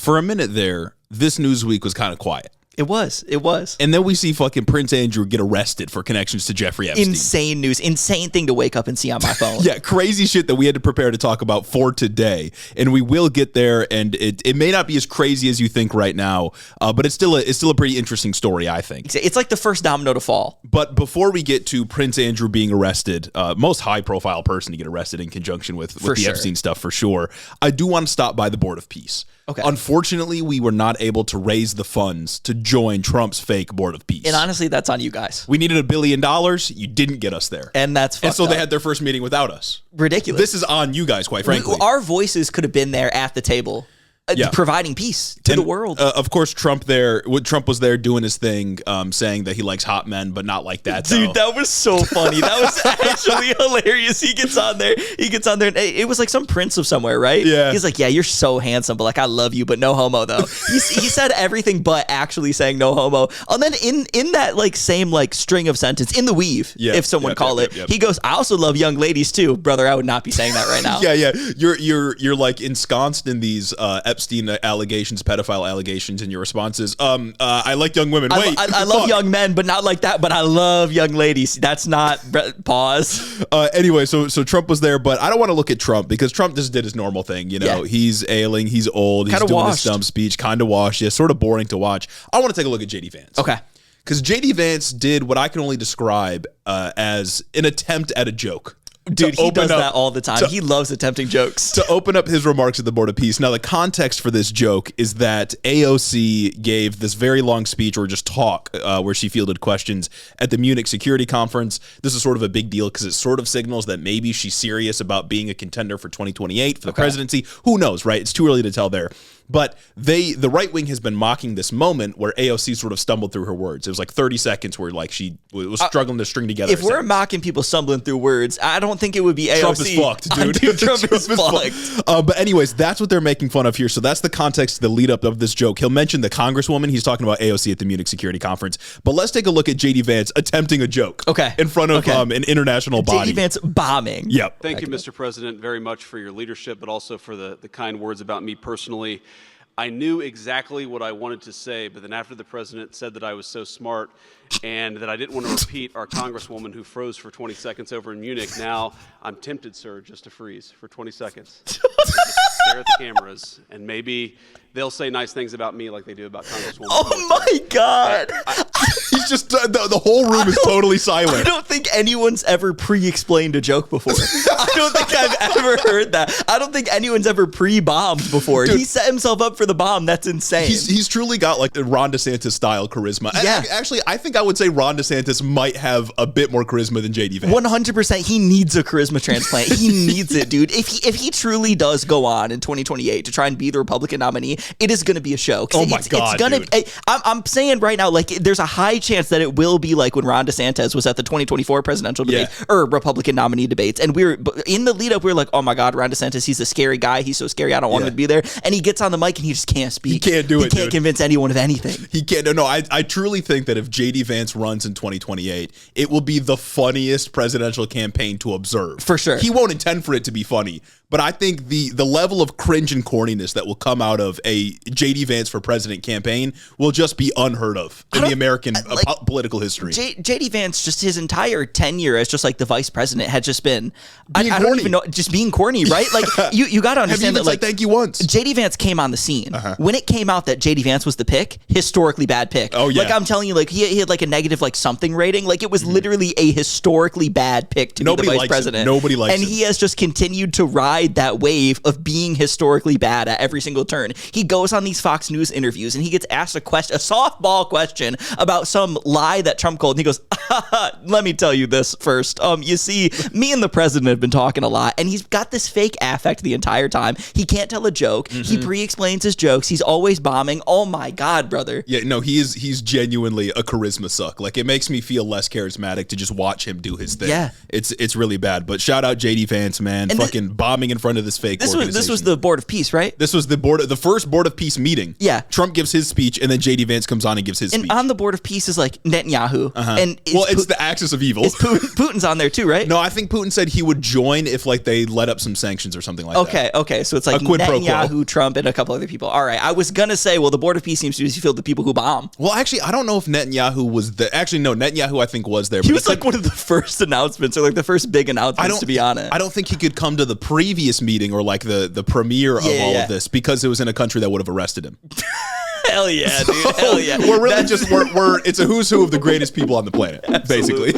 For a minute there, this news week was kind of quiet. It was. And then we see fucking Prince Andrew get arrested for connections to Jeffrey Epstein. Insane news. Insane thing to wake up and see on my phone. Yeah, crazy shit that we had to prepare to talk about for today. And we will get there, and it may not be as crazy as you think right now, but it's still a pretty interesting story, I think. It's like the first domino to fall. But before we get to Prince Andrew being arrested, most high-profile person to get arrested in conjunction with the Epstein stuff, for sure, I do want to stop by the Board of Peace. Okay. Unfortunately, we were not able to raise the funds to join Trump's fake Board of Peace. And honestly, that's on you guys. We needed $1 billion. You didn't get us there. And that's fucked And so up. they had their first meeting without us. Ridiculous. This is on you guys, quite frankly. Our voices could have been there at the table. Providing peace to the world. Of course, Trump was there doing his thing, saying that he likes hot men, but not like that. Dude, that was so funny. That was actually hilarious. He gets on there. And it was like some prince of somewhere, right? Yeah. He's like, yeah, you're so handsome, but like, I love you, but no homo though. He said everything but actually saying no homo. And then in that like same like string of sentence, in the weave, if someone call it, he goes, I also love young ladies too. Brother, I would not be saying that right now. Yeah. You're like ensconced in these Epstein allegations, pedophile allegations, and your responses. I like young women. Wait, I love young men, but not like that. But I love young ladies. That's not pause. Anyway, so Trump was there, but I don't want to look at Trump because Trump just did his normal thing. You know, he's ailing, he's old, he's doing his dumb speech, kind of washed. Yeah, sort of boring to watch. I want to take a look at JD Vance. Okay. Because JD Vance did what I can only describe as an attempt at a joke. Dude, he does that all the time. He loves attempting jokes. To open up his remarks at the Board of Peace. Now, the context for this joke is that AOC gave this very long speech or just talk where she fielded questions at the Munich Security Conference. This is sort of a big deal because it sort of signals that maybe she's serious about being a contender for 2028 for the presidency. Who knows, right? It's too early to tell there. But the right wing has been mocking this moment where AOC sort of stumbled through her words. It was like 30 seconds where like she was struggling to string together. If we're mocking people stumbling through words, I don't think it would be AOC. Trump is fucked, dude. Dude, Trump is fucked. But anyways, that's what they're making fun of here. So that's the context, the lead up of this joke. He'll mention the congresswoman. He's talking about AOC at the Munich Security Conference. But let's take a look at JD Vance attempting a joke. In front of an international body. JD Vance bombing. Yep. Thank you, Mr. President, very much for your leadership, but also for the kind words about me personally. I knew exactly what I wanted to say, but then after the president said that I was so smart and that I didn't want to repeat our congresswoman who froze for 20 seconds over in Munich, now I'm tempted, sir, just to freeze for 20 seconds. Stare at the cameras, and maybe they'll say nice things about me like they do about Congresswoman. Oh my God. He's just, the whole room is totally silent. I don't think anyone's ever pre-explained a joke before. I don't think I've ever heard that. I don't think anyone's ever pre-bombed before. Dude, he set himself up for the bomb. That's insane. He's truly got like Ron DeSantis style charisma. Yeah. Actually, I think I would say Ron DeSantis might have a bit more charisma than JD Vance. 100%. He needs a charisma transplant. He needs it, dude. If he truly does go on in 2028 to try and be the Republican nominee, it is going to be a show. Oh my God, dude. I'm saying right now, like, there's a high chance that it will be like when Ron DeSantis was at the 2024 presidential debate or Republican nominee debates. And we're in the lead up, we were like, oh my God, Ron DeSantis, he's a scary guy. He's so scary. I don't want him to be there. And he gets on the mic and he just can't speak. He can't do it. He can't convince anyone of anything. He can't. No, I truly think that if JD Vance runs in 2028, it will be the funniest presidential campaign to observe. For sure. He won't intend for it to be funny, but I think the level of cringe and corniness that will come out of a JD Vance for president campaign will just be unheard of in the American political history. JD Vance, just his entire tenure as just like the vice president had just been, I don't even know, just being corny, right? Like you got to understand that, like, thank you once. JD Vance came on the scene when it came out that JD Vance was the pick, historically bad pick. Oh yeah, like I'm telling you, like he had like a negative like something rating. Like it was literally a historically bad pick to be the vice president. Nobody likes him. And he has just continued to ride that wave of being historically bad at every single turn. He goes on these Fox News interviews and he gets asked a softball question about some lie that Trump called, and he goes, let me tell you this first. You see, me and the president have been talking a lot, and he's got this fake affect the entire time. He can't tell a joke. He pre-explains his jokes. He's always bombing. Oh my God, brother. Yeah, no, he's genuinely a charisma suck. Like, it makes me feel less charismatic to just watch him do his thing. Yeah. It's really bad. But shout out JD Vance, man. And fucking bombing coming in front of this fake organization. This was the Board of Peace, right? This was the first Board of Peace meeting. Yeah. Trump gives his speech, and then JD Vance comes on and gives his speech. And on the Board of Peace is like Netanyahu. And it's the axis of evil. Putin's on there too, right? No, I think Putin said he would join if like they let up some sanctions or something like that. Okay. So it's like Netanyahu, Trump, and a couple other people. All right. I was gonna say, well, the Board of Peace seems to be filled with people who bomb. Well, actually, I don't know if Netanyahu was there. Actually, no, Netanyahu I think was there. He was like one of the first announcements, or like the first big announcements to be on it. I don't think he could come to the previous meeting or like the premiere of all of this because it was in a country that would have arrested him. Hell yeah, dude. Hell yeah. We're really we're it's a who's who of the greatest people on the planet, basically.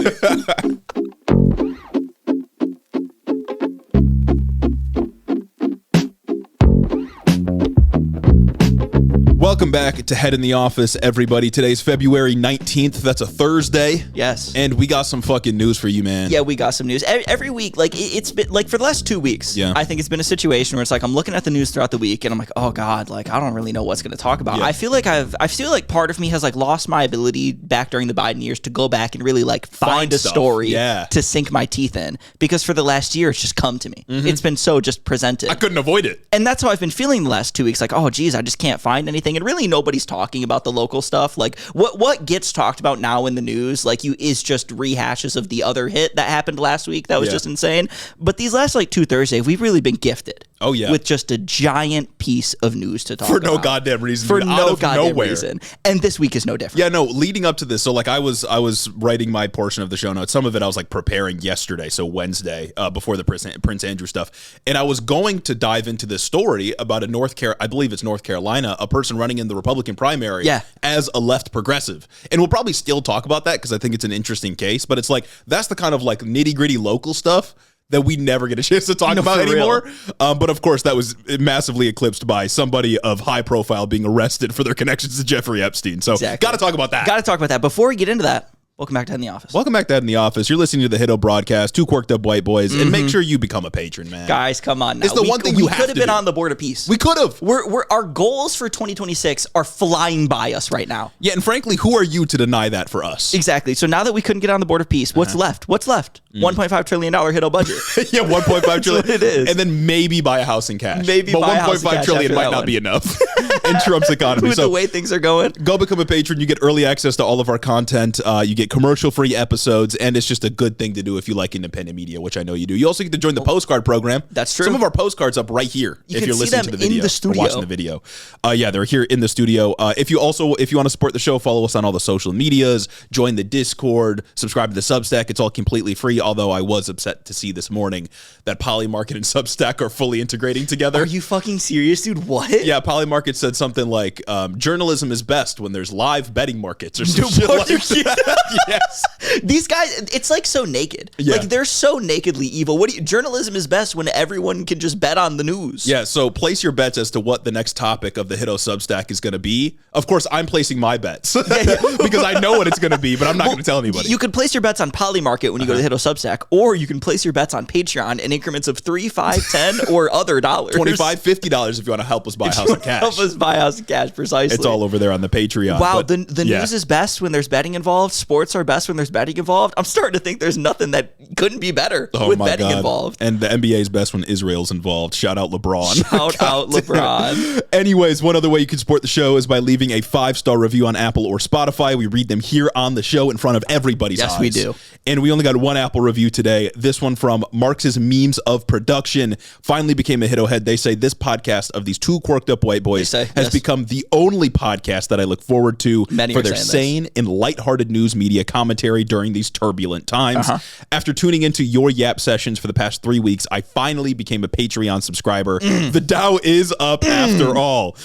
Welcome back to Head in the Office, everybody. Today's February 19th. That's a Thursday. Yes. And we got some fucking news for you, man. Yeah, we got some news. Every week, like, it's been, like, for the last 2 weeks, I think it's been a situation where it's like, I'm looking at the news throughout the week, and I'm like, oh, God, like, I don't really know what's going to talk about. Yeah. I feel like part of me has, like, lost my ability back during the Biden years to go back and really, like, find a story to sink my teeth in. Because for the last year, it's just come to me. Mm-hmm. It's been so just presented. I couldn't avoid it. And that's how I've been feeling the last 2 weeks. Like, oh, geez, I just can't find anything. And really nobody's talking about the local stuff. Like what gets talked about now in the news is just rehashes of the other hit that happened last week. That was just insane. But these last like 2 Thursdays, we've really been gifted. Oh yeah, with just a giant piece of news to talk about. For no goddamn reason. For no goddamn reason. And this week is no different. Yeah, no, leading up to this, so like I was writing my portion of the show notes. Some of it I was like preparing yesterday, so Wednesday, before the Prince Andrew stuff. And I was going to dive into this story about I believe it's North Carolina, a person running in the Republican primary as a left progressive. And we'll probably still talk about that because I think it's an interesting case, but it's like that's the kind of like nitty-gritty local stuff that we never get a chance to talk about anymore. But of course, that was massively eclipsed by somebody of high profile being arrested for their connections to Jeffrey Epstein. So got to talk about that. Got to talk about that. Before we get into that, welcome back to Head in the Office. Welcome back to Head in the Office. You're listening to the HITO broadcast, 2 quirked up white boys, and make sure you become a patron, man. Guys, come on now. It's the one thing you have to do. We could have been on the Board of Peace. We could have. Our goals for 2026 are flying by us right now. Yeah, and frankly, who are you to deny that for us? Exactly. So now that we couldn't get on the Board of Peace, what's left? What's left? $1.5 trillion HITO budget. Yeah, $1.5 trillion. That's what it is. And then maybe buy a house in cash. Maybe buy a house in cash. $1.5 trillion might not be enough in Trump's economy. With the way things are going. Go become a patron. You get early access to all of our content. You get commercial-free episodes, and it's just a good thing to do if you like independent media, which I know you do. You also get to join the postcard program. That's true. Some of our postcards up right here if you're listening to the video or watching the video. Yeah, they're here in the studio. If you want to support the show, follow us on all the social medias, join the Discord, subscribe to the Substack. It's all completely free, although I was upset to see this morning that Polymarket and Substack are fully integrating together. Are you fucking serious, dude? What? Yeah, Polymarket said something like, journalism is best when there's live betting markets or some shit like that. Yes. These guys, it's like so naked. Yeah. Like they're so nakedly evil. Journalism is best when everyone can just bet on the news. Yeah, so place your bets as to what the next topic of the HITO Substack is going to be. Of course, I'm placing my bets because I know what it's going to be, but I'm not going to tell anybody. You could place your bets on Polymarket when you go to the HITO Substack, or you can place your bets on Patreon in increments of $3, $5, $10, or other dollars. $25, $50 if you want to help us buy a house in cash. Help us buy a house in cash, precisely. It's all over there on the Patreon. Wow, the news is best when there's betting involved. Sports are best when there's betting involved. I'm starting to think there's nothing that couldn't be better with betting involved. And the NBA is best when Israel's involved. Shout out LeBron. Shout out LeBron. Anyways, one other way you can support the show is by leaving a 5-star review on Apple or Spotify. We read them here on the show in front of everybody's eyes. Yes, we do. And we only got one Apple review today. This one from Marx's Memes of Production. Finally became a HITO head. They say this podcast of these 2 quirked up white boys has become the only podcast that I look forward to for their sane and lighthearted news media commentary during these turbulent times. After tuning into your Yap sessions for the past 3 weeks, I finally became a Patreon subscriber. The Dow is up after all.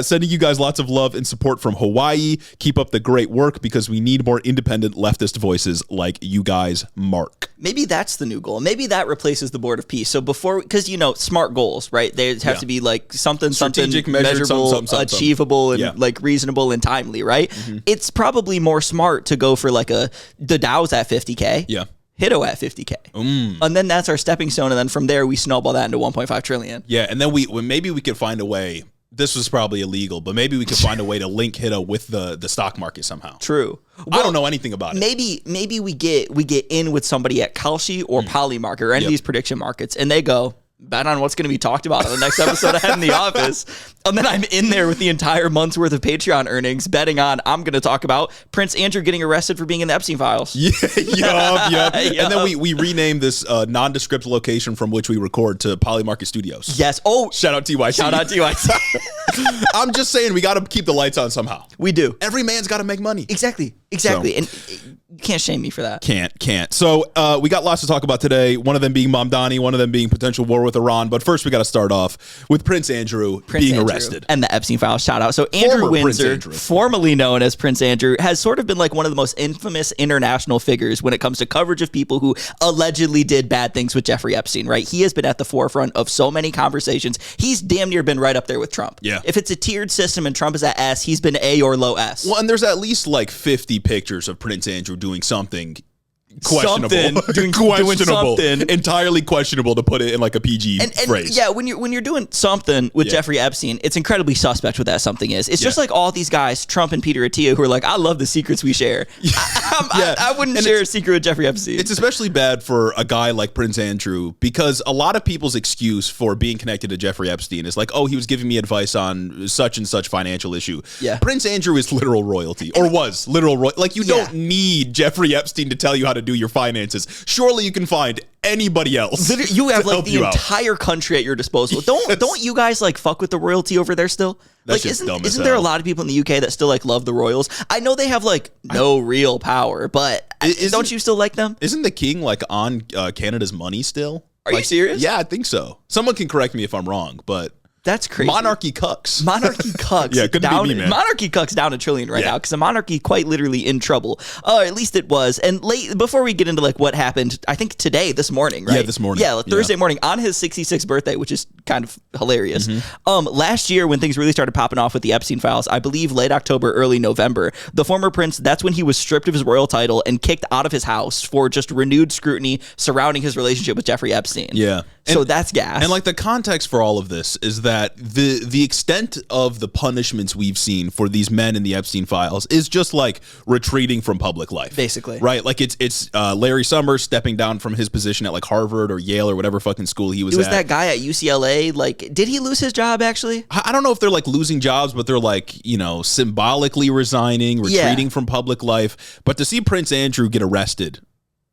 Sending you guys lots of love and support from Hawaii. Keep up the great work because we need more independent leftist voices like you guys, Mark. Maybe that's the new goal. Maybe that replaces the Board of Peace. So before, because smart goals, right? They have to be like something strategic, measurable, something, achievable, and like reasonable and timely, right? It's probably more smart to go for like the Dow's at 50K. Yeah. HITO at 50K. And then that's our stepping stone. And then from there, we snowball that into 1.5 trillion. Yeah. And then maybe we could find a way. This was probably illegal, but maybe we could find a way to link HITO with the stock market somehow. True. Well, I don't know anything about it. Maybe we get in with somebody at Kalshi or Polymarket or any of these prediction markets, and they go, bet on what's going to be talked about on the next episode I had in the office. And then I'm in there with the entire month's worth of Patreon earnings betting on I'm going to talk about Prince Andrew getting arrested for being in the Epstein Files. Yup. And then we renamed this nondescript location from which we record to Polymarket Studios. Yes. Oh, shout out TYC. Shout out TYC. I'm just saying we got to keep the lights on somehow. We do. Every man's got to make money. Exactly. So. And you can't shame me for that. Can't. So we got lots to talk about today. One of them being Mamdani, one of them being potential war with Iran. But first, we got to start off with Prince Andrew being arrested. And the Epstein Files shout out. So Andrew Windsor, formerly known as Prince Andrew, has sort of been like one of the most infamous international figures when it comes to coverage of people who allegedly did bad things with Jeffrey Epstein, right? He has been at the forefront of so many conversations. He's damn near been right up there with Trump. Yeah. If it's a tiered system and Trump is at S, he's been A or low S. Well, and there's at least like 50 pictures of Prince Andrew doing something questionable, entirely questionable, to put it in like a PG phrase. Yeah, when you're doing something with Jeffrey Epstein, it's incredibly suspect what that something is. It's just like all these guys, Trump and Peter Attia, who are like, I love the secrets we share. I wouldn't share a secret with Jeffrey Epstein. It's especially bad for a guy like Prince Andrew because a lot of people's excuse for being connected to Jeffrey Epstein is like, oh, he was giving me advice on such and such financial issue. Yeah. Prince Andrew is literal royalty, or was literal royalty. Like, you don't need Jeffrey Epstein to tell you how to do your finances. Surely you can find anybody else. You have like the entire country at your disposal. Don't you guys like fuck with the royalty over there still? That's like, just dumb as isn't there a hell. lot of people in the UK that still like love the royals? I know they have like no real power, but don't you still like them? Isn't the king like on Canada's money still? Are you serious? Yeah, I think so. Someone can correct me if I'm wrong, but that's crazy. Monarchy cucks. Monarchy cucks. Yeah, couldn't be me, man. Monarchy cucks down $1 trillion right now because the monarchy quite literally in trouble. At least it was. And before we get into like what happened, I think this morning, right? Yeah, this morning. Yeah, Thursday morning on his 66th birthday, which is kind of hilarious. Last year when things really started popping off with the Epstein Files, I believe late October, early November, the former prince, that's when he was stripped of his royal title and kicked out of his house for just renewed scrutiny surrounding his relationship with Jeffrey Epstein. Yeah. So that's gas. And like the context for all of this is that the extent of the punishments we've seen for these men in the Epstein Files is just like retreating from public life. Basically. Right? Like it's Larry Summers stepping down from his position at like Harvard or Yale or whatever fucking school he was at. It was that guy at UCLA. Like, did he lose his job actually? I don't know if they're like losing jobs, but they're like, symbolically resigning, retreating from public life. But to see Prince Andrew get arrested,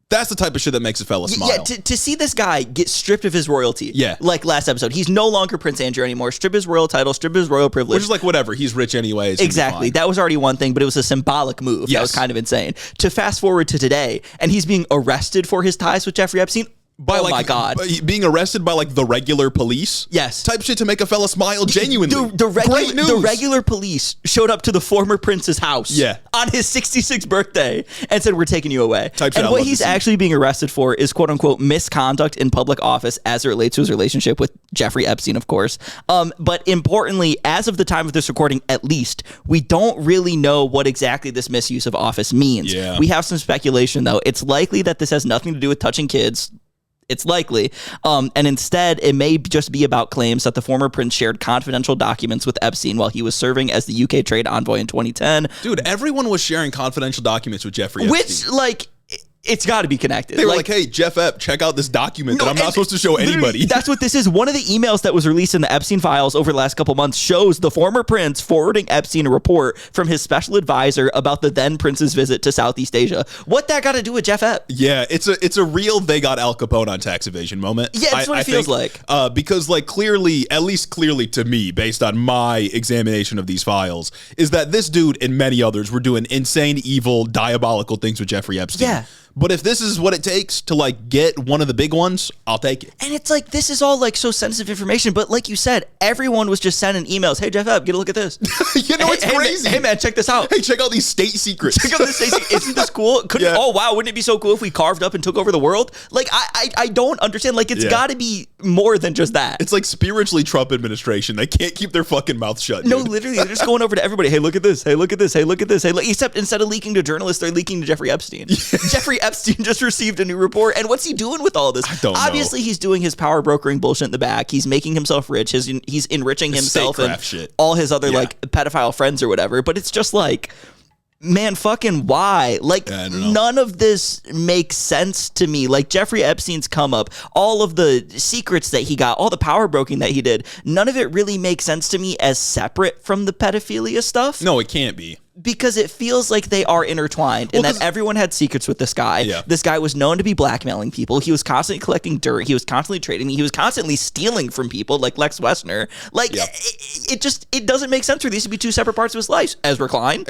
that's the type of shit that makes a fella smile. Yeah, to see this guy get stripped of his royalty. Yeah. Like last episode. He's no longer Prince Andrew anymore. Strip his royal title, strip his royal privilege. Which is like, whatever. He's rich anyways. Exactly. That was already one thing, but it was a symbolic move. That was kind of insane. To fast forward to today, and he's being arrested for his ties with Jeffrey Epstein. My God. Being arrested by like the regular police? Yes. Type shit to make a fella smile genuinely. Great news. The regular police showed up to the former prince's house on his 66th birthday and said, we're taking you away. And what he's actually being arrested for is quote unquote misconduct in public office as it relates to his relationship with Jeffrey Epstein, of course. But importantly, as of the time of this recording, at least, we don't really know what exactly this misuse of office means. Yeah. We have some speculation, though. It's likely that this has nothing to do with touching kids. It's likely. And instead, it may just be about claims that the former prince shared confidential documents with Epstein while he was serving as the UK trade envoy in 2010. Dude, everyone was sharing confidential documents with Jeffrey Epstein. Which, like, it's got to be connected. They were like, hey, Jeff Ep, check out this document that I'm not supposed to show anybody. That's what this is. One of the emails that was released in the Epstein Files over the last couple months shows the former prince forwarding Epstein a report from his special advisor about the then prince's visit to Southeast Asia. What that got to do with Jeff Ep? Yeah, it's a real they got Al Capone on tax evasion moment. Yeah, that's what it feels like. Because like clearly, at least clearly to me, based on my examination of these files, is that this dude and many others were doing insane, evil, diabolical things with Jeffrey Epstein. Yeah. But if this is what it takes to like get one of the big ones, I'll take it. And it's like, this is all like so sensitive information. But like you said, everyone was just sending emails. Hey, Jeff Ep, get a look at this. It's crazy. Hey, man, check this out. Hey, check out these state secrets. Check out this state secret. Isn't this cool? Oh, wow. Wouldn't it be so cool if we carved up and took over the world? Like, I don't understand. Like, it's got to be more than just that. It's like spiritually Trump administration. They can't keep their fucking mouth shut. No, dude. literally, they're just going over to everybody. Hey, look at this. Hey, look at this. Hey, look at this. Hey, look. Except instead of leaking to journalists, they're leaking to Jeffrey Epstein. Jeffrey Epstein just received a new report. And what's he doing with all this? I don't know. Obviously, he's doing his power brokering bullshit in the back. He's making himself rich. He's enriching himself and shit. all his other like pedophile friends or whatever. But it's just like, man, fucking why? Like, none of this makes sense to me. Like, Jeffrey Epstein's come up, all of the secrets that he got, all the power broking that he did, none of it really makes sense to me as separate from the pedophilia stuff. No, it can't be. Because it feels like they are intertwined, and that everyone had secrets with this guy. Yeah. This guy was known to be blackmailing people. He was constantly collecting dirt. He was constantly trading. He was constantly stealing from people, like Lex Wessner. Like, it doesn't make sense for these to be two separate parts of his life. Ezra Klein.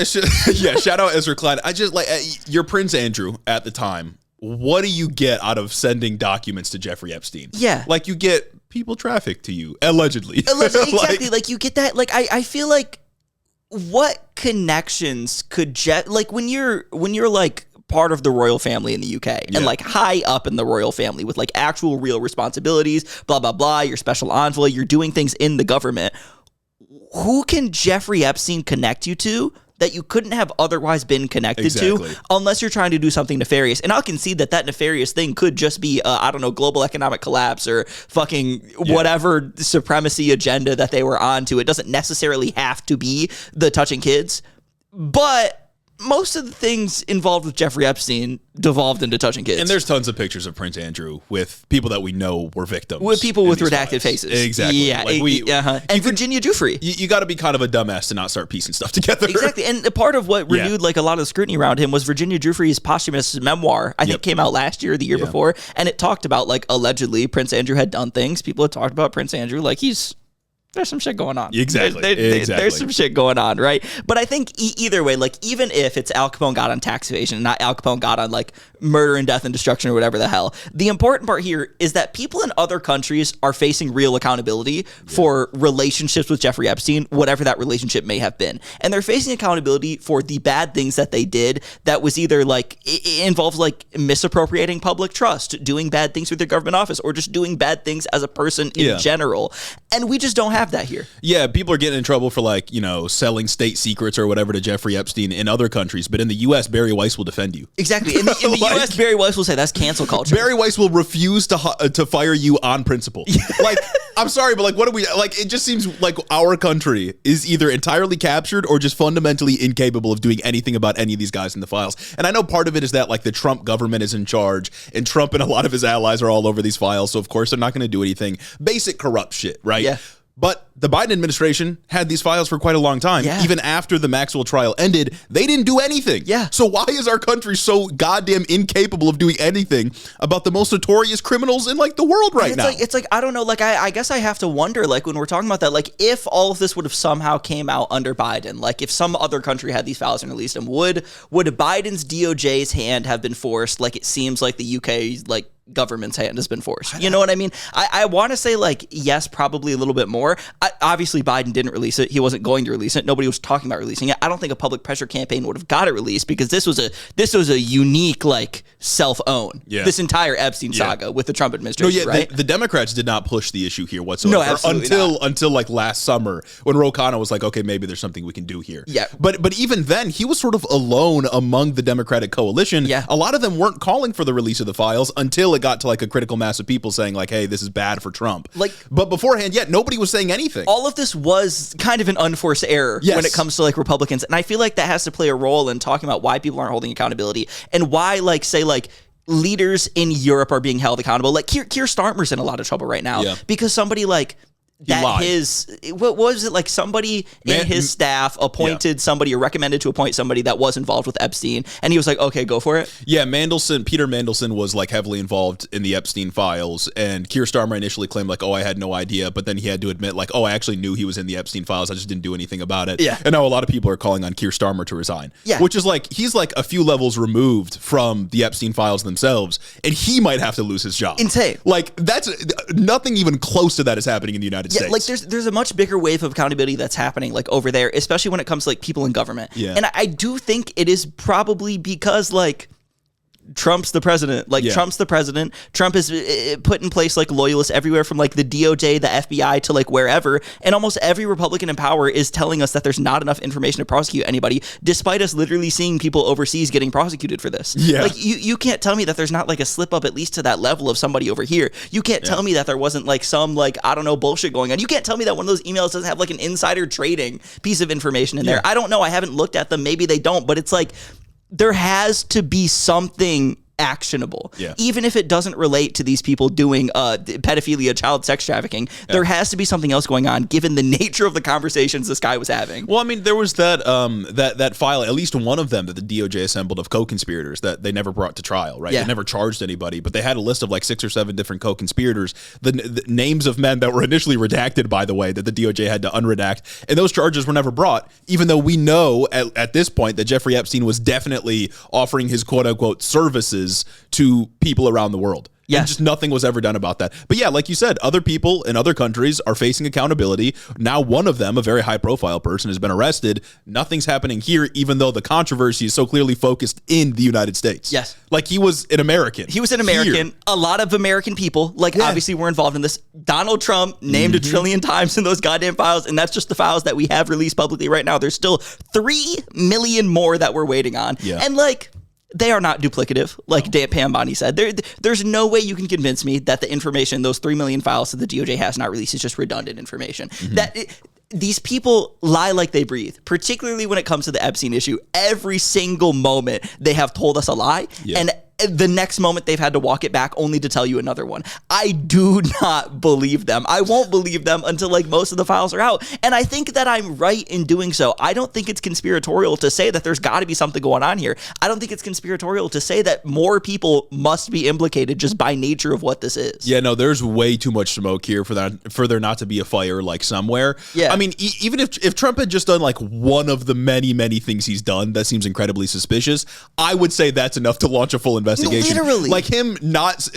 Yeah, shout out Ezra Klein. I just, like, you're Prince Andrew at the time. What do you get out of sending documents to Jeffrey Epstein? Yeah. Like, you get people trafficked to you, allegedly. Exactly. Like, you get that. Like, I feel like, what connections could like when you're like part of the royal family in the UK and like high up in the royal family with like actual real responsibilities, blah blah blah, you're special envoy, you're doing things in the government, who can Jeffrey Epstein connect you to that you couldn't have otherwise been connected to unless you're trying to do something nefarious? And I'll concede that nefarious thing could just be, I don't know, global economic collapse or fucking whatever supremacy agenda that they were on to. It doesn't necessarily have to be the touching kids, but most of the things involved with Jeffrey Epstein devolved into touching kids. And there's tons of pictures of Prince Andrew with people that we know were victims. With people with redacted faces. Exactly. Yeah. Like and Virginia Giuffre. You got to be kind of a dumbass to not start piecing stuff together. Exactly. And part of what renewed like a lot of the scrutiny around him was Virginia Giuffre's posthumous memoir, I think came out last year or the year before. And it talked about like allegedly Prince Andrew had done things. People had talked about Prince Andrew like there's some shit going on. Exactly. There's some shit going on, right? But I think either way, like even if it's Al Capone got on tax evasion and not Al Capone got on like murder and death and destruction or whatever the hell, the important part here is that people in other countries are facing real accountability for relationships with Jeffrey Epstein, whatever that relationship may have been. And they're facing accountability for the bad things that they did that was either like, it involves like misappropriating public trust, doing bad things with their government office, or just doing bad things as a person in general. And we just don't have that here. Yeah, people are getting in trouble for like, selling state secrets or whatever to Jeffrey Epstein in other countries, but in the U.S., Barry Weiss will defend you. Exactly. In the Like, U.S., Barry Weiss will say that's cancel culture. Barry Weiss will refuse to fire you on principle. Like, I'm sorry, but like, what do we like? It just seems like our country is either entirely captured or just fundamentally incapable of doing anything about any of these guys in the files. And I know part of it is that like the Trump government is in charge, and Trump and a lot of his allies are all over these files. So of course they're not going to do anything. Basic corrupt shit, right? Yeah. But the Biden administration had these files for quite a long time. Yeah. Even after the Maxwell trial ended, they didn't do anything. Yeah. So why is our country so goddamn incapable of doing anything about the most notorious criminals in like the world right now? It's like I don't know. Like I guess I have to wonder. Like when we're talking about that, like if all of this would have somehow came out under Biden, like if some other country had these files and released them, would Biden's DOJ's hand have been forced? Like it seems like the UK like government's hand has been forced. You know what I mean? I want to say like yes, probably a little bit more. Obviously Biden didn't release it. He wasn't going to release it. Nobody was talking about releasing it. I don't think a public pressure campaign would have got it released because this was a unique like self-own. Yeah. This entire Epstein saga with the Trump administration, right? The Democrats did not push the issue here whatsoever. No, absolutely until like last summer when Ro Khanna was like, okay, maybe there's something we can do here. Yeah. But even then, he was sort of alone among the Democratic coalition. Yeah. A lot of them weren't calling for the release of the files until it got to like a critical mass of people saying like, hey, this is bad for Trump. But beforehand, nobody was saying anything. All of this was kind of an unforced error when it comes to like Republicans. And I feel like that has to play a role in talking about why people aren't holding accountability and why like say like leaders in Europe are being held accountable. Like Keir Starmer's in a lot of trouble right now because somebody like what was it like somebody in his staff appointed somebody or recommended to appoint somebody that was involved with Epstein and he was like, okay, go for it. Yeah, Peter Mandelson was like heavily involved in the Epstein files, and Keir Starmer initially claimed like, oh, I had no idea, but then he had to admit like, oh, I actually knew he was in the Epstein files, I just didn't do anything about it. Yeah. And now a lot of people are calling on Keir Starmer to resign. Yeah. Which is like, he's like a few levels removed from the Epstein files themselves, and he might have to lose his job. Insane. Like that's nothing even close to that is happening in the United States. Like there's a much bigger wave of accountability that's happening like over there, especially when it comes to like people in government. Yeah. And I do think it is probably because like Trump's the president. Like, Trump's the president. Trump has put in place like loyalists everywhere from like the DOJ, the FBI to like wherever. And almost every Republican in power is telling us that there's not enough information to prosecute anybody, despite us literally seeing people overseas getting prosecuted for this. Yeah. Like, you can't tell me that there's not like a slip up at least to that level of somebody over here. You can't tell me that there wasn't like some like, I don't know, bullshit going on. You can't tell me that one of those emails doesn't have like an insider trading piece of information in there. I don't know. I haven't looked at them. Maybe they don't, but it's like, there has to be something actionable, even if it doesn't relate to these people doing pedophilia, child sex trafficking. There has to be something else going on, given the nature of the conversations this guy was having. Well, I mean, there was that that file, at least one of them that the DOJ assembled of co-conspirators that they never brought to trial, right? They never charged anybody, but they had a list of like 6 or 7 different co-conspirators, the names of men that were initially redacted, by the way, that the DOJ had to unredact, and those charges were never brought, even though we know at this point that Jeffrey Epstein was definitely offering his quote-unquote services to people around the world. Yeah. And just nothing was ever done about that. But yeah, like you said, other people in other countries are facing accountability. Now one of them, a very high profile person, has been arrested. Nothing's happening here, even though the controversy is so clearly focused in the United States. Yes. Like he was an American. He was an American. Here. A lot of American people, like obviously were involved in this. Donald Trump named a trillion times in those goddamn files, and that's just the files that we have released publicly right now. There's still 3 million more that we're waiting on. Yeah. And like, they are not duplicative, like Pam Bondi said. There's no way you can convince me that the information, those 3 million files that the DOJ has not released, is just redundant information. These people lie like they breathe, particularly when it comes to the Epstein issue. Every single moment they have told us a lie, and the next moment they've had to walk it back only to tell you another one. I do not believe them. I won't believe them until like most of the files are out. And I think that I'm right in doing so. I don't think it's conspiratorial to say that there's got to be something going on here. I don't think it's conspiratorial to say that more people must be implicated just by nature of what this is. Yeah, no, there's way too much smoke here for there not to be a fire like somewhere. Yeah. I mean, even if Trump had just done like one of the many, many things he's done that seems incredibly suspicious, I would say that's enough to launch a full investigation. Literally. Like him not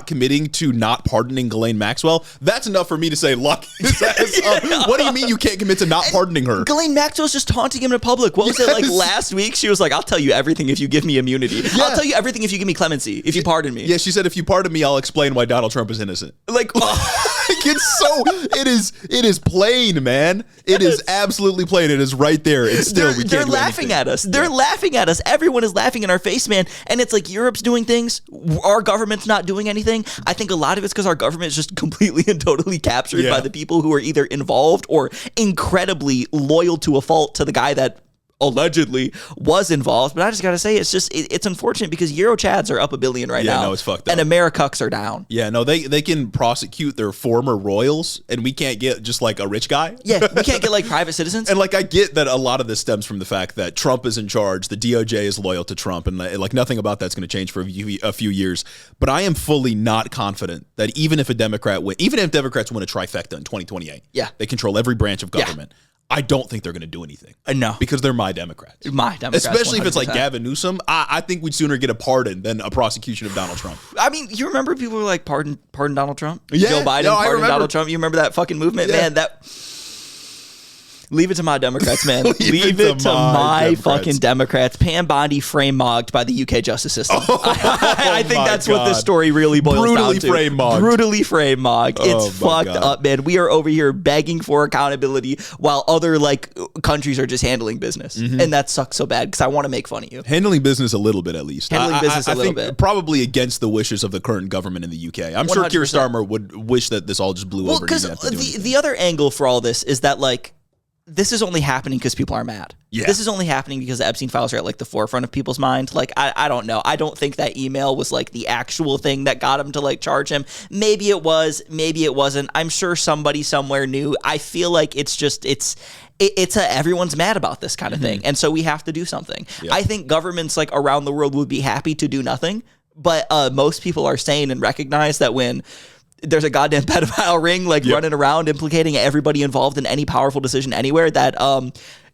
committing to not pardoning Ghislaine Maxwell, that's enough for me to say, lock his ass up. What do you mean you can't commit to not pardoning her? Ghislaine Maxwell's just taunting him in public. What was it like last week? She was like, I'll tell you everything if you give me immunity. I'll tell you everything if you give me clemency, if you pardon me. Yeah, she said, if you pardon me, I'll explain why Donald Trump is innocent. Like, it is plain, man. It is absolutely plain. It is right there. It's still, we can't They're laughing at us. They're laughing at us. Everyone is laughing in our face, man. And it's like Europe's doing things. Our government's not doing anything. I think a lot of it's because our government is just completely and totally captured by the people who are either involved or incredibly loyal to a fault to the guy that allegedly was involved. But I just gotta say, it's unfortunate because Euro Chads are up $1 billion right now. No, it's fucked up. And Americucks are down. Yeah, no, they can prosecute their former royals, and we can't get just like a rich guy. Yeah, we can't get like private citizens. And like, I get that a lot of this stems from the fact that Trump is in charge, the DOJ is loyal to Trump, and like nothing about that's going to change for a few years. But I am fully not confident that even if Democrats win a trifecta in 2028, they control every branch of government. I don't think they're going to do anything. No. Because they're my Democrats. Especially 100%. If it's like Gavin Newsom, I think we'd sooner get a pardon than a prosecution of Donald Trump. I mean, you remember people were like, pardon Donald Trump? Yeah. Joe Biden, pardon Donald Trump. You remember that fucking movement? Yeah. Man, leave it to my Democrats, man. Leave it to my fucking Democrats. Pam Bondi frame-mogged by the UK justice system. I think that's what this story really boils down to. Brutally frame-mogged. It's fucked up, man. We are over here begging for accountability while other like countries are just handling business. And that sucks so bad because I want to make fun of you. Handling business a little bit, at least. Handling business a little bit. Probably against the wishes of the current government in the UK. I'm 100%. Sure Keir Starmer would wish that this all just blew over. Because the other angle for all this is that like, this is only happening because people are mad. Yeah. This is only happening because the Epstein Files are at like the forefront of people's mind. Like, I don't know. I don't think that email was like the actual thing that got him to like charge him. Maybe it was, maybe it wasn't. I'm sure somebody somewhere knew. I feel like it's everyone's mad about this kind of thing. And so we have to do something. Yeah. I think governments like around the world would be happy to do nothing. But most people are sane and recognize that when there's a goddamn pedophile ring like running around implicating everybody involved in any powerful decision anywhere, that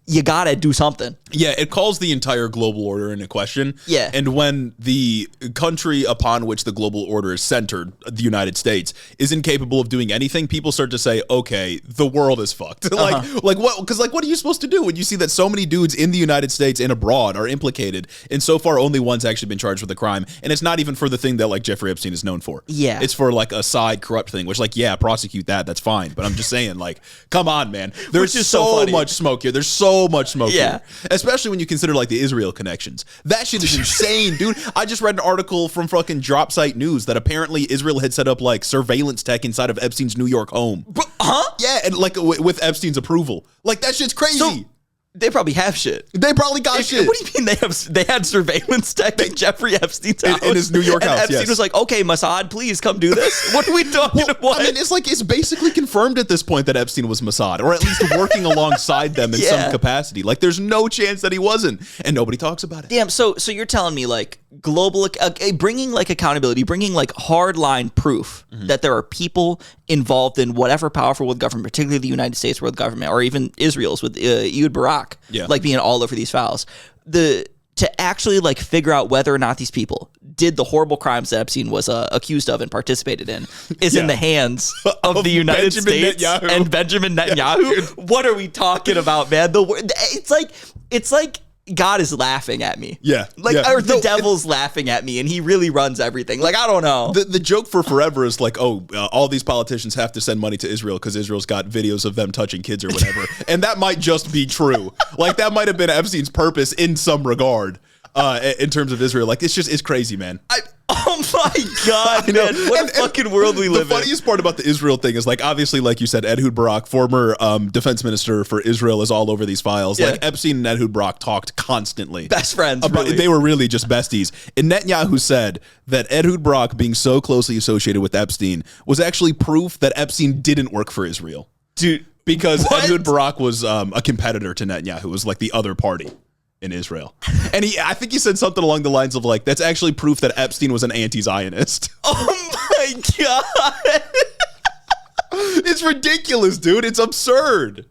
you gotta do something. Yeah, it calls the entire global order into question. Yeah. And when the country upon which the global order is centered, the United States, is incapable of doing anything, people start to say, okay, the world is fucked. Like what? Because like, what are you supposed to do when you see that so many dudes in the United States and abroad are implicated, and so far only one's actually been charged with a crime, and it's not even for the thing that like Jeffrey Epstein is known for. Yeah. It's for like a side corrupt thing, which like, yeah, prosecute that. That's fine. But I'm just saying, like, come on, man. There's Which is so funny. much smoke here. There's so much smoke Yeah. here. Especially when you consider like the Israel connections. That shit is insane, dude. I just read an article from fucking Drop Site News that apparently Israel had set up like surveillance tech inside of Epstein's New York home. Huh? Yeah, and like with Epstein's approval. Like that shit's crazy. So, they probably have shit. They probably got shit. What do you mean they had surveillance tech in Jeffrey Epstein's house? In his New York and house, Epstein yes. was like, okay, Mossad, please come do this. What are we talking about? I mean, it's basically confirmed at this point that Epstein was Mossad, or at least working alongside them in some capacity. Like, there's no chance that he wasn't, and nobody talks about it. Damn, so you're telling me like global, bringing like accountability, bringing like hardline proof that there are people involved in whatever powerful world government, particularly the United States world government, or even Israel's with Ehud Barak, like being all over these files. To actually like figure out whether or not these people did the horrible crimes that Epstein was accused of and participated in is in the hands of the United States and Benjamin Netanyahu. What are we talking about, man? It's like God is laughing at me. Yeah. Or the devil's laughing at me, and he really runs everything. Like, I don't know. The joke for forever is like, all these politicians have to send money to Israel because Israel's got videos of them touching kids or whatever. And that might just be true. Like, that might have been Epstein's purpose in some regard in terms of Israel. Like, it's crazy, man. Oh my God, man. What a fucking world we live in. The funniest part about the Israel thing is, like, obviously, like you said, Ehud Barak, former defense minister for Israel, is all over these files. Yeah. Like, Epstein and Ehud Barak talked constantly. Best friends, really. They were really just besties. And Netanyahu said that Ehud Barak being so closely associated with Epstein was actually proof that Epstein didn't work for Israel. Dude. Because Ehud Barak was a competitor to Netanyahu, was like the other party in Israel. And I think he said something along the lines of like, that's actually proof that Epstein was an anti-Zionist. Oh my God. It's ridiculous, dude. It's absurd.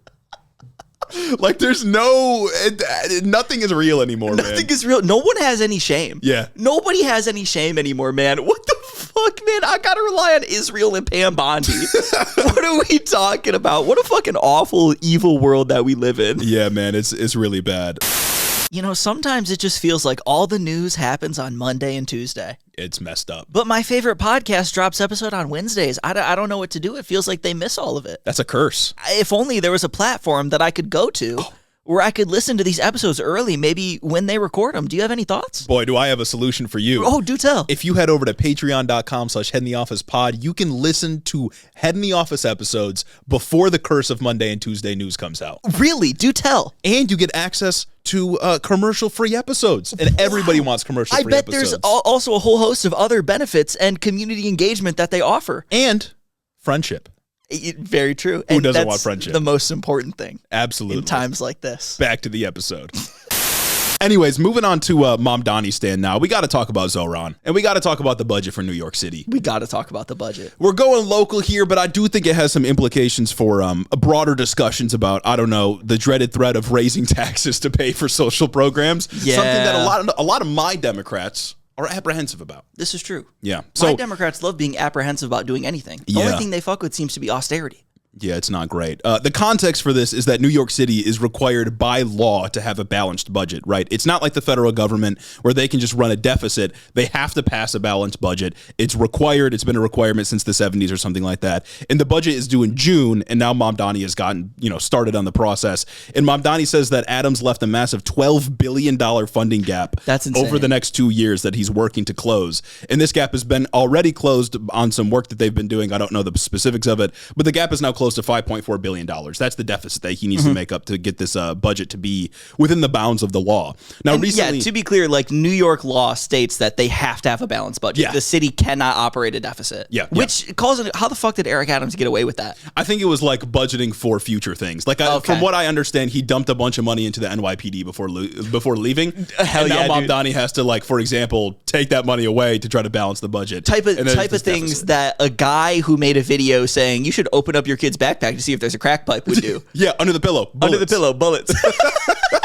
Like, there's nothing is real anymore, man. Nothing is real. No one has any shame. Yeah. Nobody has any shame anymore, man. What the fuck, man? I gotta rely on Israel and Pam Bondi. What are we talking about? What a fucking awful, evil world that we live in. Yeah, man. It's really bad. You know, sometimes it just feels like all the news happens on Monday and Tuesday. It's messed up. But my favorite podcast drops episode on Wednesdays. I don't know what to do. It feels like they miss all of it. That's a curse. If only there was a platform that I could go to where I could listen to these episodes early, maybe when they record them. Do you have any thoughts? Boy, do I have a solution for you. Oh, do tell. If you head over to patreon.com/headintheofficepod, you can listen to Head in the Office episodes before the curse of Monday and Tuesday news comes out. Really? Do tell. And you get access to commercial-free episodes. And everybody wants commercial-free episodes. I bet there's also a whole host of other benefits and community engagement that they offer. And friendship. Very true. Who doesn't want friendship? The most important thing. Absolutely. In times like this. Back to the episode. Anyways, moving on to Mamdani stand now. We got to talk about Zohran, and we got to talk about the budget for New York City. We got to talk about the budget. We're going local here, but I do think it has some implications for broader discussions about, I don't know, the dreaded threat of raising taxes to pay for social programs. Yeah. Something that a lot of my Democrats are apprehensive about. This is true. Yeah. My Democrats love being apprehensive about doing anything. The only thing they fuck with seems to be austerity. Yeah, it's not great. The context for this is that New York City is required by law to have a balanced budget, right? It's not like the federal government where they can just run a deficit. They have to pass a balanced budget. It's required. It's been a requirement since the 70s or something like that. And the budget is due in June, and now Mamdani has gotten, started on the process. And Mamdani says that Adams left a massive $12 billion funding gap That's insane. over the next 2 years that he's working to close. And this gap has been already closed on some work that they've been doing. I don't know the specifics of it, but the gap is now close to $5.4 billion. That's the deficit that he needs to make up to get this budget to be within the bounds of the law. Now, recently, to be clear, like New York law states that they have to have a balanced budget. Yeah. The city cannot operate a deficit. Yeah. Which calls it, how the fuck did Eric Adams get away with that? I think it was like budgeting for future things. Like from what I understand, he dumped a bunch of money into the NYPD before leaving. Hell and yeah, now dude. Mamdani has to, like, for example, take that money away to try to balance the budget. Type of And there's this things deficit. that a guy who made a video saying you should open up your kid's kid's backpack to see if there's a crack pipe would do. Yeah, under the pillow. Under the pillow, bullets.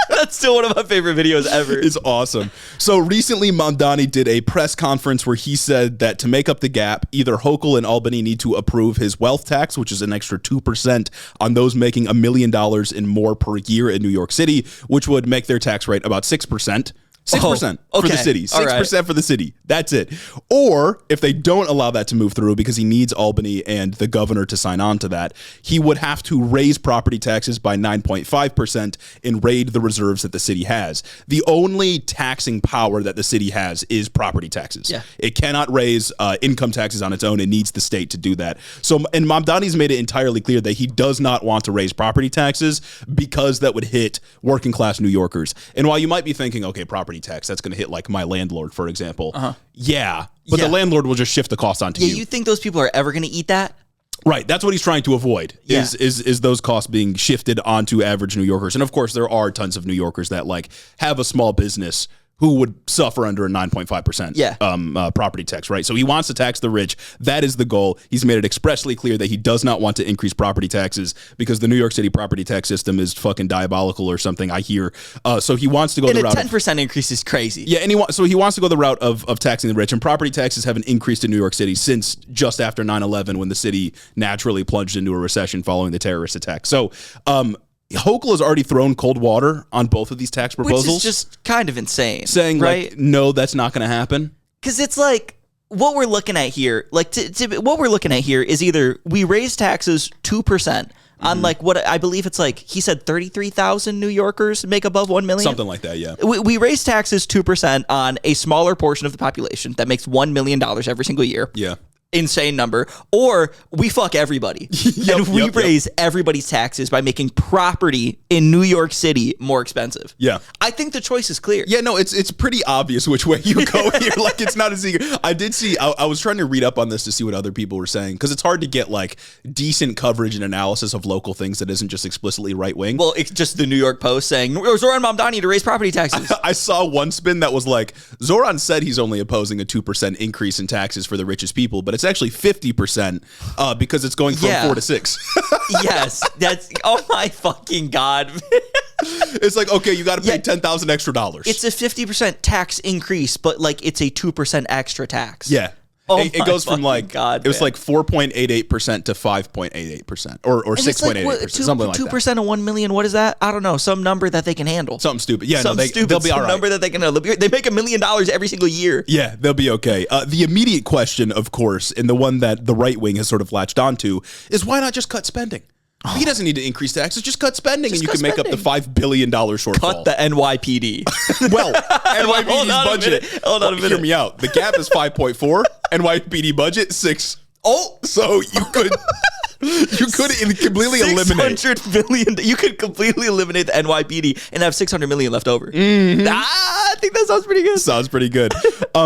That's still one of my favorite videos ever. It's awesome. So recently, Mamdani did a press conference where he said that to make up the gap, either Hochul and Albany need to approve his wealth tax, which is an extra 2% on those making $1 million and more per year in New York City, which would make their tax rate about 6%. 6% for the city. 6% for the city. That's it. Or if they don't allow that to move through because he needs Albany and the governor to sign on to that, he would have to raise property taxes by 9.5% and raid the reserves that the city has. The only taxing power that the city has is property taxes. Yeah. It cannot raise income taxes on its own. It needs the state to do that. So, and Mamdani's made it entirely clear that he does not want to raise property taxes because that would hit working class New Yorkers. And while you might be thinking, okay, property tax, that's going to hit like my landlord, for example. Yeah, but the landlord will just shift the cost onto you. Yeah, you think those people are ever going to eat that? Right, that's what he's trying to avoid. Is those costs being shifted onto average New Yorkers. And of course, there are tons of New Yorkers that like have a small business who would suffer under a 9.5% property tax, right? So he wants to tax the rich. That is the goal. He's made it expressly clear that he does not want to increase property taxes because the New York City property tax system is fucking diabolical or something, I hear. So he wants to go the route. And a 10% increase is crazy. Yeah, and he wants to go the route of taxing the rich. And property taxes haven't increased in New York City since just after 9/11 when the city naturally plunged into a recession following the terrorist attack. So, Hochul has already thrown cold water on both of these tax proposals. Which is just kind of insane. Saying, right? like, no, that's not going to happen. Because it's like, what we're looking at here, like, what we're looking at here is either we raise taxes 2% on, like, what I believe it's like, he said 33,000 New Yorkers make above 1 million? Something like that, yeah. We raise taxes 2% on a smaller portion of the population that makes $1 million every single year. Yeah. Insane number, or we fuck everybody and we raise everybody's taxes by making property in New York City more expensive. Yeah, I think the choice is clear. Yeah, no, it's pretty obvious which way you go here. Like, it's not a secret. I did see. I was trying to read up on this to see what other people were saying because it's hard to get like decent coverage and analysis of local things that isn't just explicitly right wing. Well, it's just the New York Post saying Zohran Mamdani to raise property taxes. I saw one spin that was like Zohran said he's only opposing a 2% increase in taxes for the richest people, but it's actually 50% because it's going from 4 to 6. Yes, that's oh my fucking god. It's like, okay, you got to pay $10,000 extra dollars. It's a 50% tax increase, but like it's a 2% extra tax. Yeah. Oh it goes from like God, it was like 4.88% to 5.88% or 6.88%, like, something like that. 2% of 1 million. What is that? I don't know. Some number that they can handle. Something stupid. Yeah, they'll be all right. Number that they can handle. They make $1 million every single year. Yeah, they'll be okay. The immediate question, of course, and the one that the right wing has sort of latched onto, is why not just cut spending? He doesn't need to increase taxes. Just cut spending, and you can make up the $5 billion shortfall. Cut the NYPD. Well, NYPD's budget. Hold on a minute. Hear me out. The gap is 5.4. NYPD budget 6. Oh, so you could completely eliminate $600 billion. You could completely eliminate the NYPD and have $600 million left over. I think that sounds pretty good. Sounds pretty good.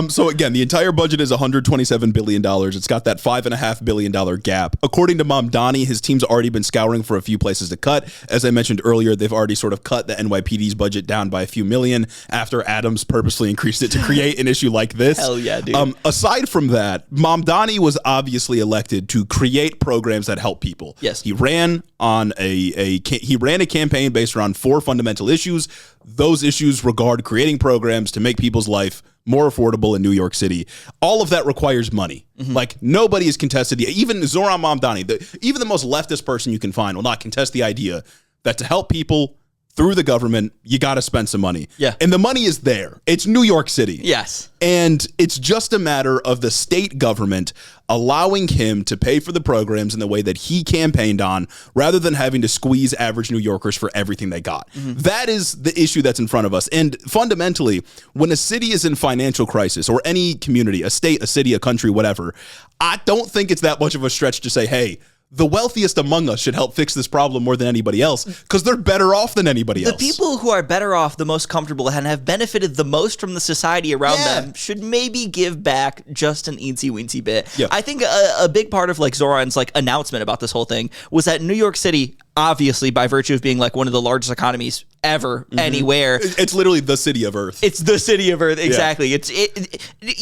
So again, the entire budget is $127 billion. It's got that $5.5 billion gap. According to Mamdani, his team's already been scouring for a few places to cut. As I mentioned earlier, they've already sort of cut the NYPD's budget down by a few million after Adams purposely increased it to create an issue like this. Hell yeah, dude. Aside from that, Mamdani was obviously elected to create programs that help people. Yes. He ran on a campaign based around 4 fundamental issues. Those issues regard creating programs to make people's life more affordable in New York City. All of that requires money. Like, nobody has contested even Zohran Mamdani, even the most leftist person you can find will not contest the idea that to help people through the government, you got to spend some money. Yeah. And the money is there. It's New York City. Yes. And it's just a matter of the state government allowing him to pay for the programs in the way that he campaigned on, rather than having to squeeze average New Yorkers for everything they got. That is the issue that's in front of us. And fundamentally, when a city is in financial crisis, or any community, a state, a city, a country, whatever, I don't think it's that much of a stretch to say, hey, the wealthiest among us should help fix this problem more than anybody else, because they're better off than anybody else. The people who are better off, the most comfortable, and have benefited the most from the society around them should maybe give back just an eensy-weensy bit. Yeah. I think a big part of like Zoran's like announcement about this whole thing was that New York City, obviously, by virtue of being like one of the largest economies ever anywhere. It's literally the city of Earth. It's the city of Earth, exactly.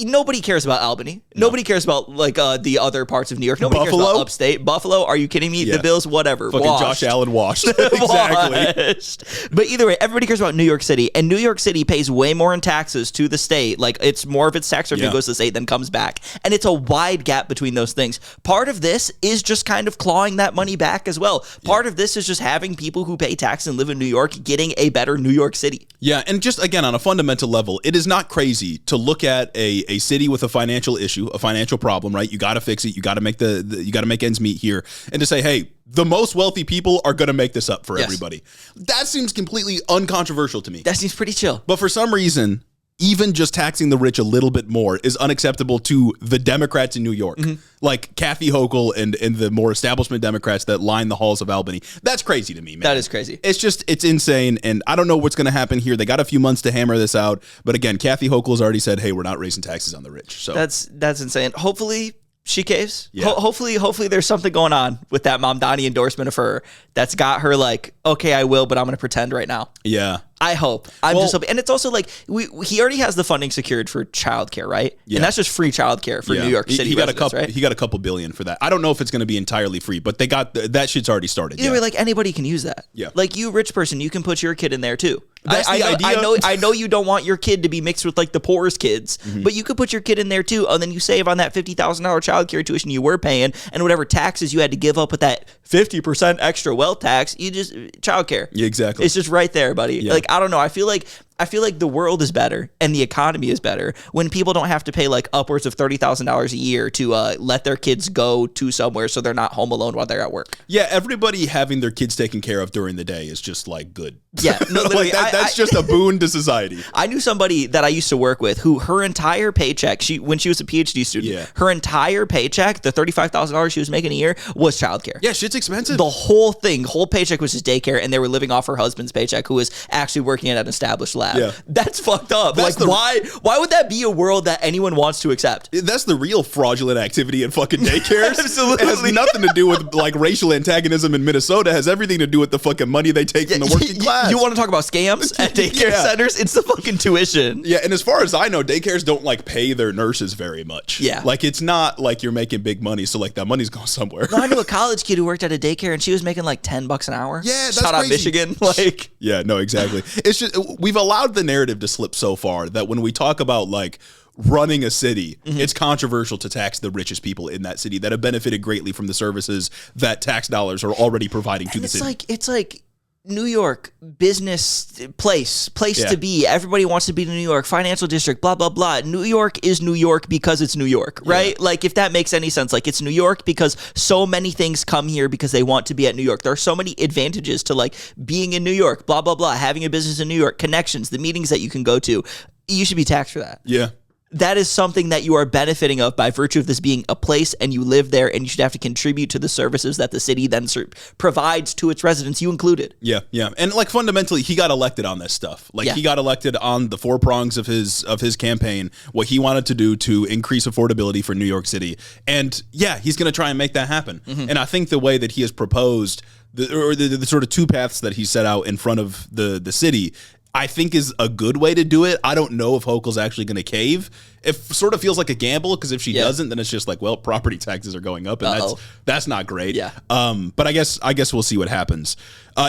Nobody cares about Albany. Nobody cares about like the other parts of New York. Nobody cares about upstate. Buffalo, are you kidding me? The Bills, whatever. Fucking washed. Josh Allen washed. Exactly. Washed. But either way, everybody cares about New York City, and New York City pays way more in taxes to the state. Like it's more of its tax revenue goes to the state than comes back, and it's a wide gap between those things. Part of this is just kind of clawing that money back as well. Part of this is just having people who pay tax and live in New York getting a better New York City. Yeah, and just again on a fundamental level, it is not crazy to look at a city with a financial issue, a financial problem, right? You got to fix it. You got to make you got to make ends meet here, and to say, hey, the most wealthy people are going to make this up for everybody. That seems completely uncontroversial to me. That seems pretty chill. But for some reason, even just taxing the rich a little bit more is unacceptable to the Democrats in New York, like Kathy Hochul and the more establishment Democrats that line the halls of Albany. That's crazy to me, man. That is crazy. It's insane, and I don't know what's going to happen here. They got a few months to hammer this out, but again, Kathy Hochul has already said, hey, we're not raising taxes on the rich. So that's insane. Hopefully she caves. Yeah. Hopefully there's something going on with that Mamdani endorsement of her that's got her like, okay, I will, but I'm going to pretend right now. Yeah. I hope. I'm just hoping. And it's also like he already has the funding secured for childcare, right? Yeah. And that's just free childcare for New York City residents, right? He got a couple billion for that. I don't know if it's going to be entirely free, but they got that shit's already started. Either way, like anybody can use that. Yeah. Like you, rich person, you can put your kid in there too. That's the idea. I know you don't want your kid to be mixed with like the poorest kids, but you could put your kid in there too, and then you save on that $50,000 childcare tuition you were paying, and whatever taxes you had to give up with that 50% extra wealth tax. You just childcare. Yeah, exactly. It's just right there, buddy. Yeah. Like I don't know. I feel like the world is better and the economy is better when people don't have to pay like upwards of $30,000 a year to let their kids go to somewhere so they're not home alone while they're at work. Yeah, everybody having their kids taken care of during the day is just like good. Yeah, no, like that's just a boon to society. I knew somebody that I used to work with who her entire paycheck, when she was a PhD student, her entire paycheck, the $35,000 she was making a year, was childcare. Yeah, shit's expensive. The whole paycheck was just daycare, and they were living off her husband's paycheck, who was actually working at an established lab. Yeah. That's fucked up. That's why would that be a world that anyone wants to accept? That's the real fraudulent activity in fucking daycares. Absolutely. It has nothing to do with like racial antagonism in Minnesota. It has everything to do with the fucking money they take from the working class. You want to talk about scams at daycare centers? It's the fucking tuition. Yeah, and as far as I know, daycares don't like pay their nurses very much. Yeah. Like it's not like you're making big money, so like that money's going somewhere. No, I knew a college kid who worked at a daycare and she was making like $10 an hour. Yeah, that's Shout out crazy. Michigan. Like, yeah, no, exactly. It's just we've allowed the narrative to slip so far that when we talk about like running a city, it's controversial to tax the richest people in that city that have benefited greatly from the services that tax dollars are already providing to the city. It's like New York, business place to be. Everybody wants to be in New York, financial district, blah, blah, blah. New York is New York because it's New York, right? Like if that makes any sense, like it's New York because so many things come here because they want to be at New York. There are so many advantages to like being in New York, blah, blah, blah, having a business in New York, connections, the meetings that you can go to. You should be taxed for that. Yeah. That is something that you are benefiting of by virtue of this being a place and you live there, and you should have to contribute to the services that the city then provides to its residents, you included. Yeah, yeah. And like fundamentally, he got elected on this stuff. Like he got elected on the four prongs of his campaign, what he wanted to do to increase affordability for New York City. And yeah, he's going to try and make that happen. And I think the way that he has proposed, the sort of two paths that he set out in front of the city, I think is a good way to do it. I don't know if Hochul's actually going to cave. It sort of feels like a gamble because if she doesn't, then it's just like, well, property taxes are going up, and that's not great. Yeah. But I guess we'll see what happens.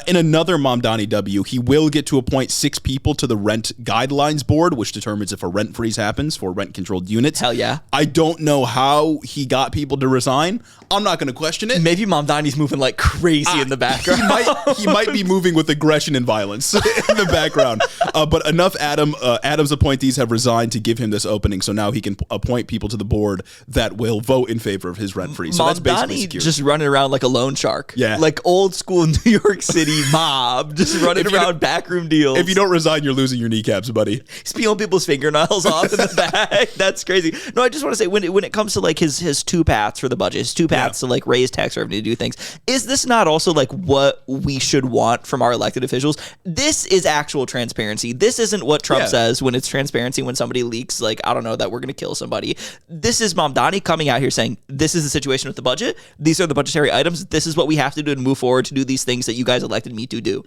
In another Mamdani W, he will get to appoint 6 people to the Rent Guidelines Board, which determines if a rent freeze happens for rent-controlled units. Hell yeah. I don't know how he got people to resign. I'm not going to question it. Maybe Mamdani's moving like crazy in the background. He might be moving with aggression and violence in the background. But enough Adams appointees have resigned to give him this opening, so now he can appoint people to the board that will vote in favor of his rent freeze. So that's basically Mamdani secure. just running around like a loan shark. Yeah. Like old school New York City. City mob just running around backroom deals. If you don't resign, you're losing your kneecaps, buddy. He's peeling people's fingernails off in the back. That's crazy. No, I just want to say when it comes to like his two paths for the budget, his two paths to like raise tax revenue to do things, is this not also like what we should want from our elected officials? This is actual transparency. This isn't what Trump says when it's transparency when somebody leaks like, I don't know, that we're going to kill somebody. This is Mamdani coming out here saying, this is the situation with the budget. These are the budgetary items. This is what we have to do to move forward to do these things that you guys elected me to do.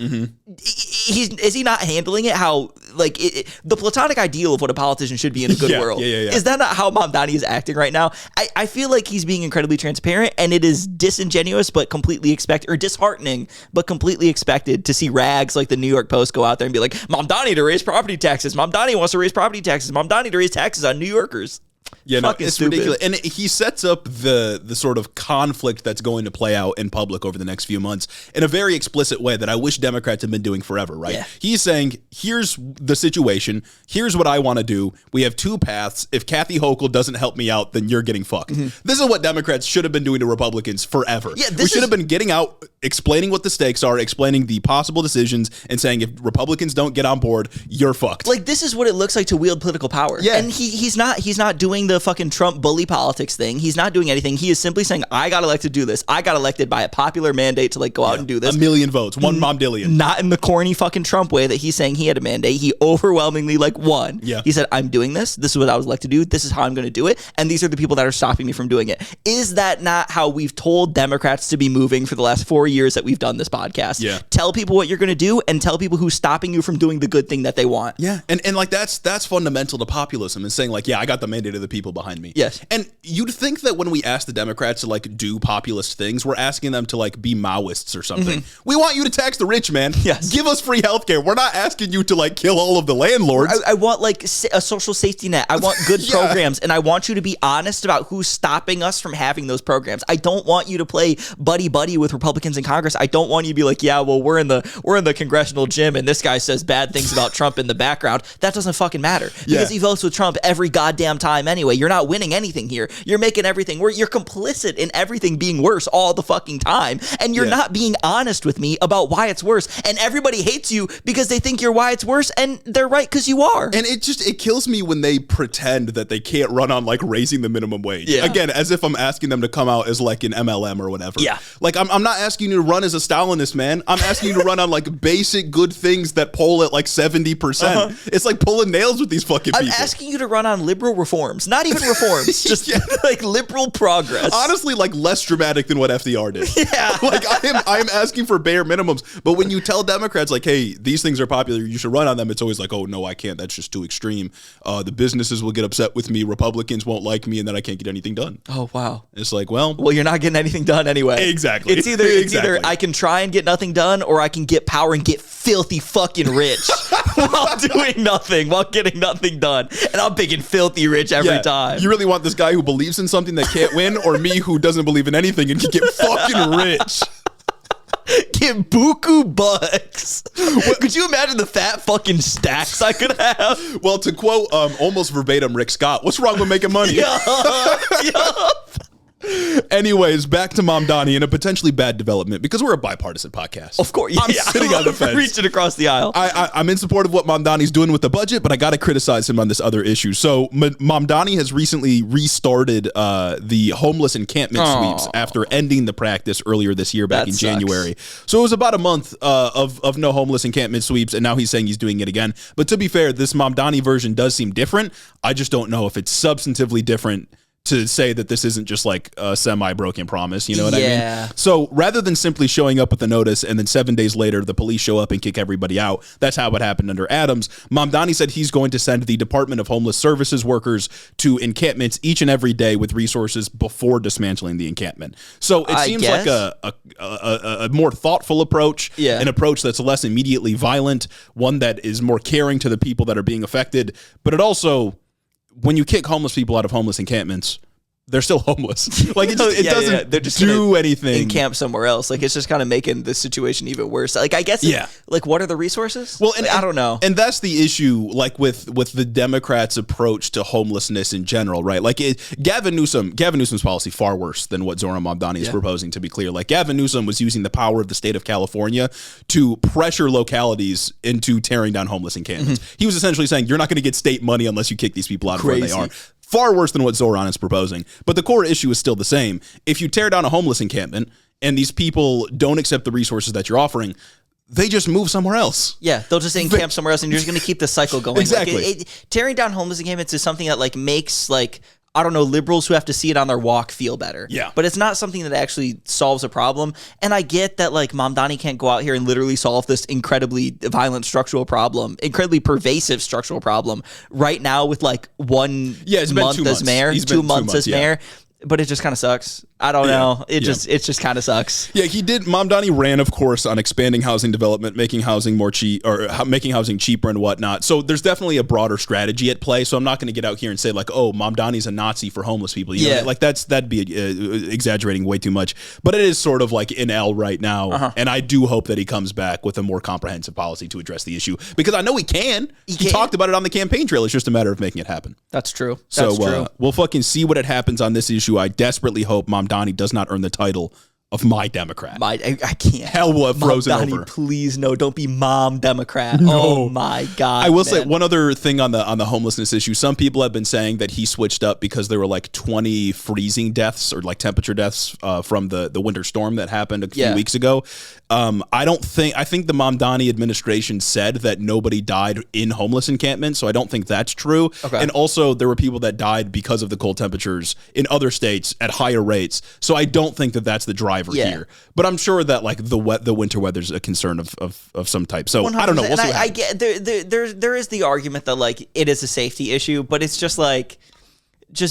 Is he not handling it how like the platonic ideal of what a politician should be in a good world? Is that not how Mamdani is acting right now? I feel like he's being incredibly transparent, and it is disingenuous but completely expected, or disheartening but completely expected, to see rags like the New York Post go out there and be like, Mamdani to raise property taxes. Mamdani wants to raise property taxes. Mamdani to raise taxes on New Yorkers. Yeah, no, it's stupid. Ridiculous. And he sets up the sort of conflict that's going to play out in public over the next few months in a very explicit way that I wish Democrats have been doing forever, right? Yeah. He's saying, here's the situation. Here's what I want to do. We have two paths. If Kathy Hochul doesn't help me out, then you're getting fucked. This is what Democrats should have been doing to Republicans forever. Yeah, we should have been getting out, explaining what the stakes are, explaining the possible decisions, and saying if Republicans don't get on board, you're fucked. Like, this is what it looks like to wield political power. Yeah. And he's not doing the fucking Trump bully politics thing. He's not doing anything. He is simply saying, I got elected to do this. I got elected by a popular mandate to like go out and do this. 1 million votes. One Momdillion. Not in the corny fucking Trump way that he's saying he had a mandate. He overwhelmingly like won. Yeah. He said, I'm doing this. This is what I was elected to do. This is how I'm going to do it. And these are the people that are stopping me from doing it. Is that not how we've told Democrats to be moving for the last 4 years that we've done this podcast? Yeah. Tell people what you're going to do and tell people who's stopping you from doing the good thing that they want. Yeah. And like that's fundamental to populism, and saying like, yeah, I got the mandate of the people behind me. Yes. And you'd think that when we ask the Democrats to like do populist things, we're asking them to like be Maoists or something. We want you to tax the rich, man. Yes. Give us free healthcare. We're not asking you to like kill all of the landlords. I want like a social safety net. I want good programs, and I want you to be honest about who's stopping us from having those programs. I don't want you to play buddy buddy with Republicans in Congress. I don't want you to be like, yeah, well, we're in the congressional gym and this guy says bad things about Trump in the background. That doesn't fucking matter because he votes with Trump every goddamn time anyway. You're not winning anything here. You're making everything worse. You're complicit in everything being worse all the fucking time, and you're not being honest with me about why it's worse. And everybody hates you because they think you're why it's worse, and they're right because you are. And it kills me when they pretend that they can't run on like raising the minimum wage. Yeah. Again, as if I'm asking them to come out as like an MLM or whatever. Yeah. Like I'm not asking you to run as a Stalinist, man. I'm asking you to run on like basic good things that poll at like 70%. It's like pulling nails with these fucking people. I'm asking you to run on liberal reforms, not even reforms, just like liberal progress. Honestly, like less dramatic than what FDR did. Yeah. Like I'm asking for bare minimums. But when you tell Democrats like, hey, these things are popular, you should run on them, it's always like, oh no, I can't. That's just too extreme. The businesses will get upset with me. Republicans won't like me, and then I can't get anything done. Oh wow. It's like, well, you're not getting anything done anyway. Exactly. It's either I can try and get nothing done, or I can get power and get filthy fucking rich while doing nothing, while getting nothing done. And I'm picking filthy rich every time. You really want this guy who believes in something that can't win, or me who doesn't believe in anything and can get fucking rich? Get buku bucks. Could you imagine the fat fucking stacks I could have? Well, to quote almost verbatim Rick Scott, what's wrong with making money? Yup. Anyways, back to Mamdani and a potentially bad development, because we're a bipartisan podcast. Of course. I'm sitting on the fence. Reaching across the aisle. I'm in support of what Mamdani's doing with the budget, but I got to criticize him on this other issue. So Mamdani has recently restarted the homeless encampment sweeps after ending the practice earlier this year back in January. So it was about a month of no homeless encampment sweeps, and now he's saying he's doing it again. But to be fair, this Mamdani version does seem different. I just don't know if it's substantively different to say that this isn't just like a semi-broken promise, you know what I mean? So rather than simply showing up with a notice and then 7 days later the police show up and kick everybody out, that's how it happened under Adams, Mamdani said he's going to send the Department of Homeless Services workers to encampments each and every day with resources before dismantling the encampment. So it seems like a more thoughtful approach, an approach that's less immediately violent, one that is more caring to the people that are being affected, but it also, when you kick homeless people out of homeless encampments, they're still homeless. Like it doesn't They're just do anything. In camp somewhere else. Like it's just kind of making the situation even worse. Like I guess, like what are the resources? Well, and, like, I don't know. And that's the issue, like with the Democrats' approach to homelessness in general, right? Like Gavin Newsom's policy far worse than what Zohran Mamdani is proposing. To be clear, like Gavin Newsom was using the power of the state of California to pressure localities into tearing down homeless encampments. He was essentially saying, "You're not going to get state money unless you kick these people out of where they are." Far worse than what Zohran is proposing. But the core issue is still the same. If you tear down a homeless encampment and these people don't accept the resources that you're offering, they just move somewhere else. Yeah, they'll just encamp somewhere else, and you're just going to keep the cycle going. Exactly. Like tearing down homeless encampments is something that like makes like, I don't know, liberals who have to see it on their walk feel better. Yeah. But it's not something that actually solves a problem. And I get that like Mamdani can't go out here and literally solve this incredibly violent structural problem, incredibly pervasive structural problem right now with like 1 month as mayor, 2 months as mayor. But it just kind of sucks. I don't know. It just kind of sucks. Yeah, he did. Mamdani ran, of course, on expanding housing development, making housing more cheap, or making housing cheaper and whatnot. So there's definitely a broader strategy at play. So I'm not going to get out here and say like, oh, Mamdani's a Nazi for homeless people. You know, like that'd be exaggerating way too much. But it is sort of like in L right now, and I do hope that he comes back with a more comprehensive policy to address the issue, because I know he can. He talked about it on the campaign trail. It's just a matter of making it happen. That's true. So we'll fucking see what happens on this issue. I desperately hope Mamdani does not earn the title of My Democrat. I can't. Hell will have frozen Mamdani, over. Please, no, don't be Mom Democrat. No. Oh my God. I will say one other thing on the homelessness issue. Some people have been saying that he switched up because there were like 20 freezing deaths or like temperature deaths from the winter storm that happened a few weeks ago. I think the Mamdani administration said that nobody died in homeless encampments, so I don't think that's true. Okay. And also there were people that died because of the cold temperatures in other states at higher rates. So I don't think that that's the driver here. But I'm sure that like the winter weather's a concern of some type. So 100%. I don't know. We'll see what happens. I get there is the argument that like it is a safety issue, but it's just like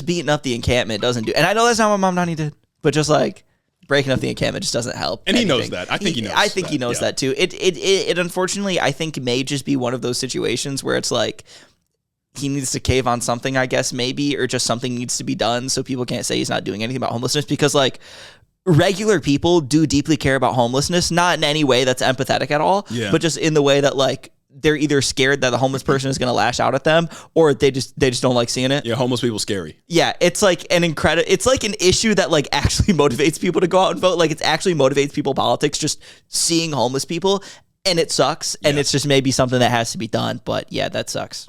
beating up the encampment doesn't do. And I know that's not what Mamdani did, but just like breaking up the encampment just doesn't help. And anything. He knows that. I think he knows. I think he knows that too. It unfortunately I think may just be one of those situations where it's like he needs to cave on something, I guess, maybe, or just something needs to be done so people can't say he's not doing anything about homelessness, because like regular people do deeply care about homelessness, not in any way that's empathetic at all, but just in the way that like they're either scared that the homeless person is going to lash out at them, or they just don't like seeing it. Yeah, homeless people scary. Yeah, it's like it's like an issue that like actually motivates people to go out and vote. Like it actually motivates people politics just seeing homeless people, and it sucks. And it's just maybe something that has to be done. But yeah, that sucks.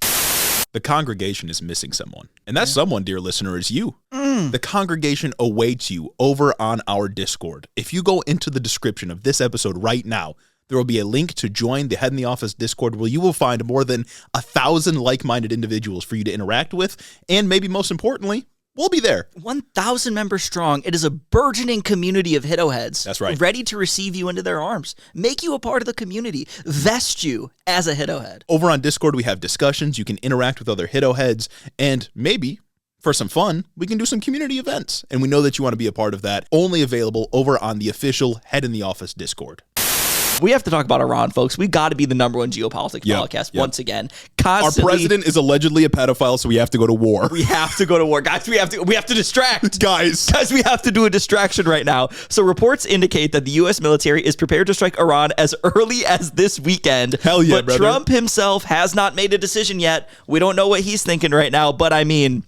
The congregation is missing someone. And that someone, dear listener, is you. The congregation awaits you over on our Discord. If you go into the description of this episode right now, there will be a link to join the Head in the Office Discord, where you will find more than 1,000 like-minded individuals for you to interact with. And maybe most importantly, we'll be there. 1,000 members strong. It is a burgeoning community of HITO heads. That's right. Ready to receive you into their arms. Make you a part of the community. Vest you as a HITO head. Over on Discord, we have discussions. You can interact with other HITO heads. And maybe, for some fun, we can do some community events. And we know that you want to be a part of that. Only available over on the official Head in the Office Discord. We have to talk about Iran, folks. We got to be the #1 geopolitics podcast once again. Constantly. Our president is allegedly a pedophile, so we have to go to war. We have to go to war, guys. We have to distract, guys. We have to do a distraction right now. So reports indicate that the U.S. military is prepared to strike Iran as early as this weekend. Hell yeah, but brother. Trump himself has not made a decision yet. We don't know what he's thinking right now, but I mean,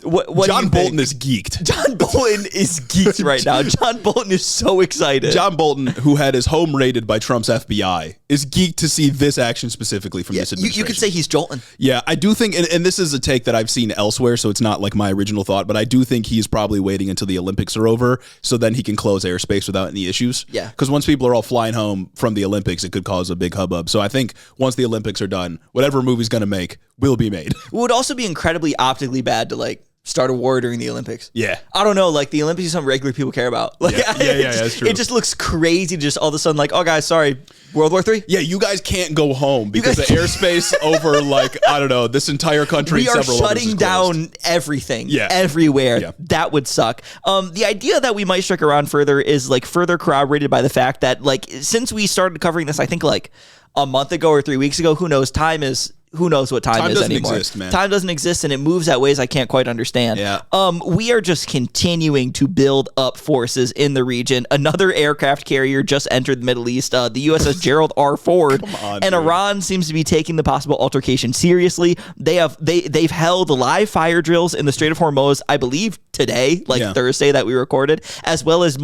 what John Bolton is geeked. John Bolton is geeked right now. John Bolton is so excited. John Bolton, who had his home raided by Trump's FBI, is geeked to see this action specifically from this administration. You could say he's jolting. Yeah, I do think, and this is a take that I've seen elsewhere, so it's not like my original thought, but I do think he's probably waiting until the Olympics are over so then he can close airspace without any issues. Yeah. Because once people are all flying home from the Olympics, it could cause a big hubbub. So I think once the Olympics are done, whatever movie's going to make will be made. It would also be incredibly optically bad to like start a war during the Olympics. Yeah. I don't know, like the Olympics is something regular people care about. Like, yeah, that's true. It just looks crazy to just all of a sudden like, oh guys, sorry, World War III? Yeah, you guys can't go home because the airspace over like, I don't know, this entire country. We are shutting down everything everywhere. Yeah. That would suck. The idea that we might strike Iran further is like further corroborated by the fact that like since we started covering this, I think like a month ago or 3 weeks ago, who knows, time is who knows what time is anymore. Exist, man. Time doesn't exist, and it moves at ways I can't quite understand. Yeah. We are just continuing to build up forces in the region. Another aircraft carrier just entered the Middle East, the USS Gerald R. Ford, and dude. Iran seems to be taking the possible altercation seriously. They've held live fire drills in the Strait of Hormuz, I believe today, Thursday that we recorded, as well as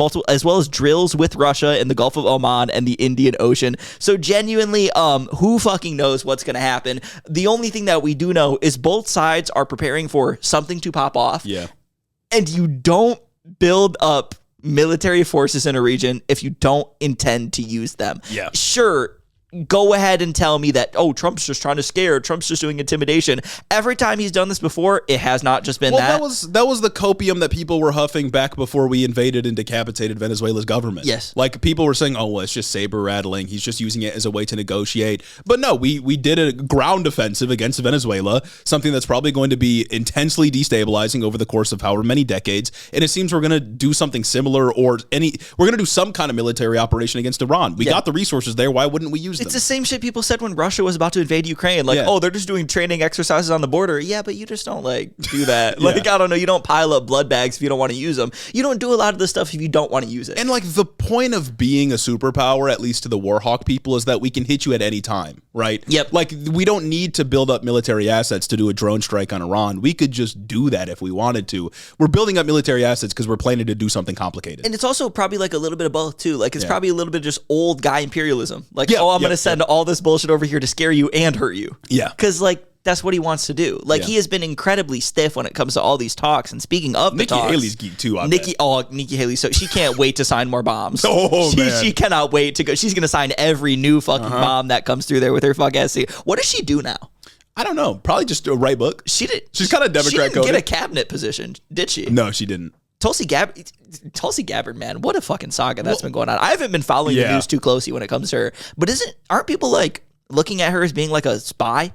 drills with Russia in the Gulf of Oman and the Indian Ocean. So genuinely, who fucking knows what's going to happen? The only thing that we do know is both sides are preparing for something to pop off. Yeah. And you don't build up military forces in a region if you don't intend to use them. Yeah. Sure, go ahead and tell me that, oh, Trump's just trying to scare, Trump's just doing intimidation. Every time he's done this before, it has not just been that. That was the copium that people were huffing back before we invaded and decapitated Venezuela's government. Yes. Like, people were saying, oh, well, it's just saber rattling. He's just using it as a way to negotiate. But no, we did a ground offensive against Venezuela, something that's probably going to be intensely destabilizing over the course of however many decades. And it seems we're going to do something similar, we're going to do some kind of military operation against Iran. We got the resources there. Why wouldn't we use them? It's the same shit people said when Russia was about to invade Ukraine. Like, oh, they're just doing training exercises on the border. Yeah, but you just don't, do that. Like, I don't know. You don't pile up blood bags if you don't want to use them. You don't do a lot of this stuff if you don't want to use it. And, the point of being a superpower, at least to the Warhawk people, is that we can hit you at any time, right? Yep. We don't need to build up military assets to do a drone strike on Iran. We could just do that if we wanted to. We're building up military assets because we're planning to do something complicated. And it's also probably, a little bit of both, too. It's probably a little bit of just old guy imperialism. I'm going to send all this bullshit over here to scare you and hurt you. Yeah. Because, that's what he wants to do. He has been incredibly stiff when it comes to all these talks. And speaking of the talks, Nikki Haley's geek too. Nikki Haley. So she can't wait to sign more bombs. Man. She cannot wait to go. She's going to sign every new fucking bomb that comes through there with her fuck ass. What does she do now? I don't know. Probably just a write book. She's kind of Democrat. She didn't get a cabinet position, did she? No, she didn't. Tulsi Gabbard, man, what a fucking saga that's been going on. I haven't been following the news too closely when it comes to her, but aren't people looking at her as being a spy?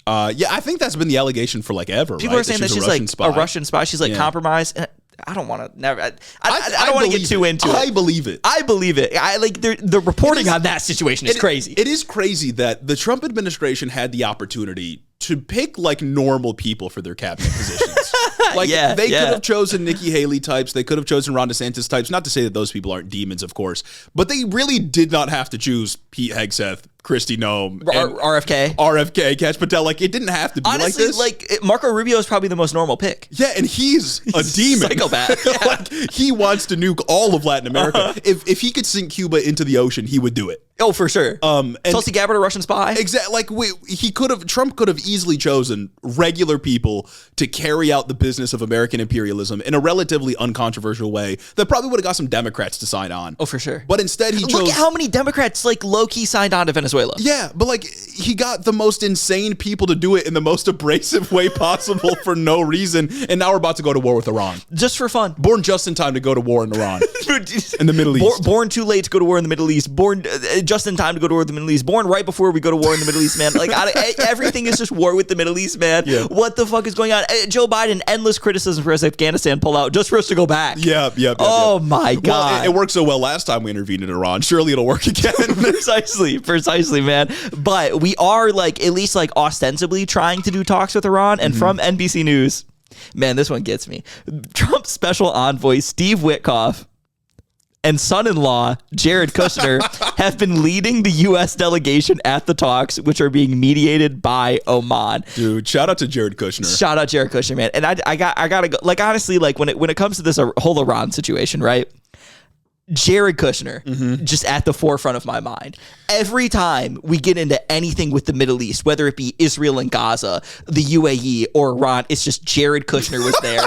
I think that's been the allegation for ever. People are saying that she's a Russian spy. She's compromised. And I don't want to I don't want to get too into it. I believe it. The reporting on that situation is crazy. It is crazy that the Trump administration had the opportunity to pick normal people for their cabinet positions. They could have chosen Nikki Haley types. They could have chosen Ron DeSantis types. Not to say that those people aren't demons, of course, but they really did not have to choose Pete Hegseth, Kristi Noem, RFK, Kash Patel. It didn't have to be honestly, like this. Marco Rubio is probably the most normal pick. Yeah, and he's a demon. Psychopath. He wants to nuke all of Latin America. If he could sink Cuba into the ocean, he would do it. Oh, for sure. And Tulsi Gabbard, a Russian spy? Exactly. Trump could have easily chosen regular people to carry out the business of American imperialism in a relatively uncontroversial way that probably would have got some Democrats to sign on. Oh, for sure. But instead he chose... Look at how many Democrats, low-key signed on to Venezuela. Yeah, but, he got the most insane people to do it in the most abrasive way possible for no reason, and now we're about to go to war with Iran. Just for fun. Born just in time to go to war in Iran. In the Middle East. Born too late to go to war in the Middle East. Born... just in time to go to war with the Middle East. Born right before we go to war in the Middle East, man. Everything is just war with the Middle East, man. Yeah. What the fuck is going on? Joe Biden, endless criticism for his Afghanistan pullout just for us to go back. Yeah. Oh my God. Well, it worked so well last time we intervened in Iran. Surely it'll work again. Precisely, man. But we are at least ostensibly trying to do talks with Iran. And from NBC News, man, this one gets me. Trump's special envoy, Steve Witkoff, and son-in-law, Jared Kushner, have been leading the U.S. delegation at the talks, which are being mediated by Oman. Dude, shout out to Jared Kushner. Shout out Jared Kushner, man. And I gotta go. Honestly, when it comes to this whole Iran situation, right? Jared Kushner, just at the forefront of my mind. Every time we get into anything with the Middle East, whether it be Israel and Gaza, the UAE, or Iran, it's just Jared Kushner was there.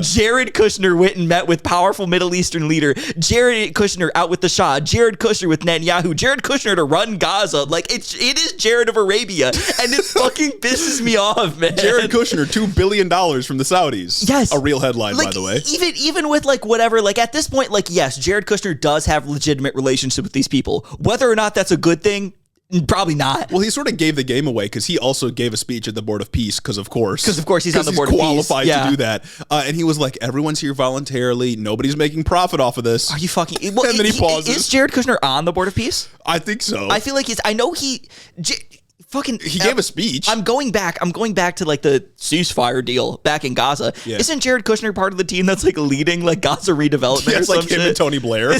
Jared Kushner went and met with powerful Middle Eastern leader. Jared Kushner out with the Shah. Jared Kushner with Netanyahu. Jared Kushner to run Gaza. It is Jared of Arabia, and it fucking pisses me off, man. Jared Kushner, $2 billion from the Saudis. Yes, a real headline, by the way. Even with whatever. At this point, yes, Jared Kushner does have legitimate relationships with these people. Whether or not that's a good thing, probably not. Well, he sort of gave the game away because he also gave a speech at the Board of Peace because of course he's on the Board of Peace. Qualified to do that. And he was like, everyone's here voluntarily. Nobody's making profit off of this. Are you fucking... Well, and then he pauses. Is Jared Kushner on the Board of Peace? I think so. I feel like I know he... fucking He gave a speech. I'm going back to like the ceasefire deal back in Gaza. Yeah. Isn't Jared Kushner part of the team that's like leading like Gaza redevelopment or It's some like him shit? and Tony Blair.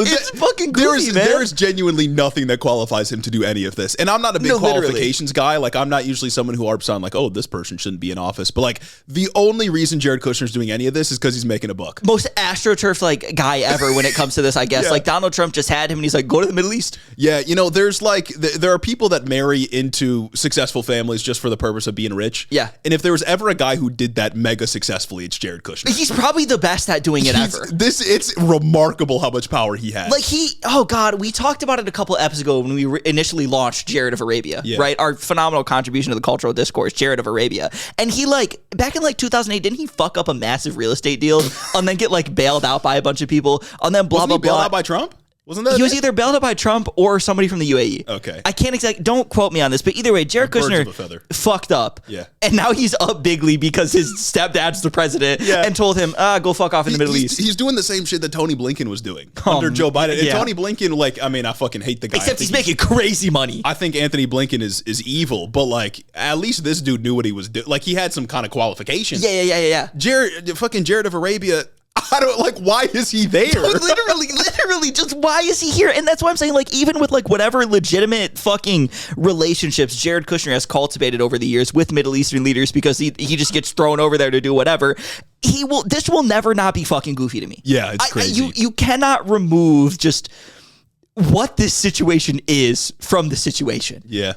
It's fucking goofy, man. There is genuinely nothing that qualifies him to do any of this. And I'm not a big qualifications guy. Like, I'm not usually someone who harps on like, oh, this person shouldn't be in office. But like, the only reason Jared Kushner's doing any of this is because he's making a buck. Most AstroTurf like guy ever when it comes to this, I guess. Yeah. Like Donald Trump just had him and he's like, go to the Middle East. Yeah, you know, there's like, there are people that marry into successful families just for the purpose of being rich. Yeah. And if there was ever a guy who did that mega successfully, it's Jared Kushner. He's probably the best at doing it ever. It's remarkable how much power he has. Like oh God, we talked about it a couple episodes ago when we initially launched Jared of Arabia, right? Our phenomenal contribution to the cultural discourse, Jared of Arabia. And he like, back in like 2008, didn't he fuck up a massive real estate deal and then get like bailed out by a bunch of people and then blah, Wasn't blah, he bailed blah. out by Trump? Wasn't that? He was either bailed out by Trump or somebody from the UAE. Okay. I can't exactly, don't quote me on this, but either way, Jared Birds Kushner of a feather. fucked up. Yeah. And now he's up bigly because his stepdad's the president and told him, go fuck off in the Middle East. He's doing the same shit that Tony Blinken was doing under Joe Biden. And Tony Blinken, like, I mean, I fucking hate the guy. Except he's making crazy money. I think Anthony Blinken is evil, but like, at least this dude knew what he was doing. Like, he had some kind of qualifications. Yeah. Jared of Arabia, I don't like, why is he there? literally, just why is he here? And that's why I'm saying, like, even with like whatever legitimate fucking relationships Jared Kushner has cultivated over the years with Middle Eastern leaders, because he just gets thrown over there to do whatever. This will never not be fucking goofy to me. Yeah, it's crazy. You cannot remove just what this situation is from the situation. Yeah.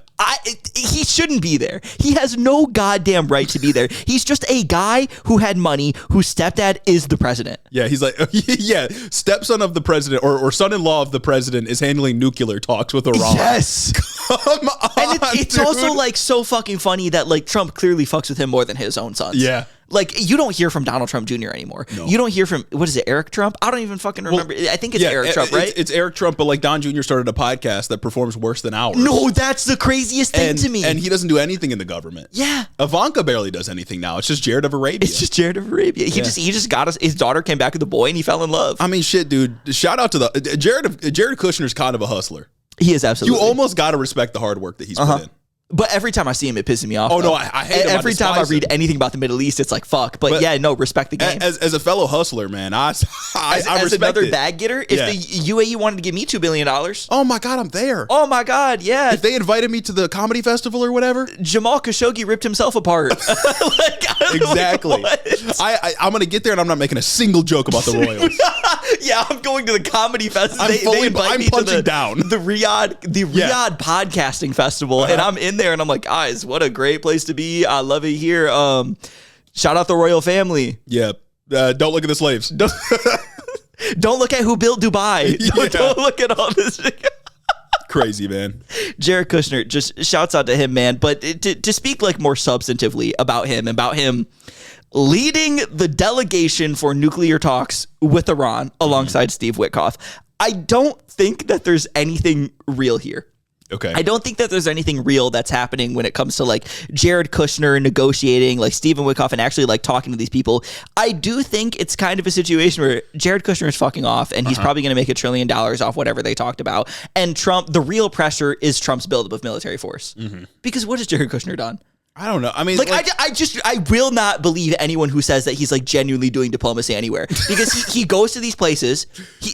He shouldn't be there. He has no goddamn right to be there. He's just a guy who had money, whose stepdad is the president. Yeah, he's like, yeah, stepson of the president or son-in-law of the president is handling nuclear talks with Iran. Yes. Come on, And it's also like so fucking funny that like Trump clearly fucks with him more than his own sons. Yeah. Like, you don't hear from Donald Trump Jr. anymore. No. You don't hear from, what is it, Eric Trump? I don't even fucking remember. I think it's Eric Trump, right? It's Eric Trump, but like Don Jr. started a podcast that performs worse than ours. No, that's the craziest thing to me. And he doesn't do anything in the government. Yeah. Ivanka barely does anything now. It's just Jared of Arabia. It's just Jared of Arabia. He just got us, his daughter came back with a boy and he fell in love. I mean, shit, dude. Shout out to Jared Kushner's kind of a hustler. He is absolutely. You almost got to respect the hard work that he's put in. But every time I see him, it pisses me off. Oh, no, I hate him. Every time I read anything about the Middle East, it's like, fuck. But yeah, no, respect the game. As a fellow hustler, man, I as respect another it. bag getter, if the UAE wanted to give me $2 billion. Oh, my God, I'm there. Oh, my God, yeah. If they invited me to the comedy festival or whatever. Jamal Khashoggi ripped himself apart. Exactly. I'm going to get there and I'm not making a single joke about the Royals. Yeah, I'm going to the comedy festival. I'm punching down. The Riyadh podcasting festival, and I'm in there and I'm like, guys, what a great place to be. I love it here. Shout out the royal family. Yeah. Don't look at the slaves. Don't look at who built Dubai. Don't look at all this. Crazy, man. Jared Kushner, just shouts out to him, man. But to speak like more substantively about him leading the delegation for nuclear talks with Iran alongside Steve Witkoff, I don't think that there's anything real here. Okay. I don't think that there's anything real that's happening when it comes to like Jared Kushner negotiating, like Stephen Witkoff, and actually like talking to these people. I do think it's kind of a situation where Jared Kushner is fucking off and he's probably going to make $1 trillion off whatever they talked about. And Trump, the real pressure is Trump's buildup of military force. Because what has Jared Kushner done? I don't know. I mean, I will not believe anyone who says that he's like genuinely doing diplomacy anywhere, because he goes to these places.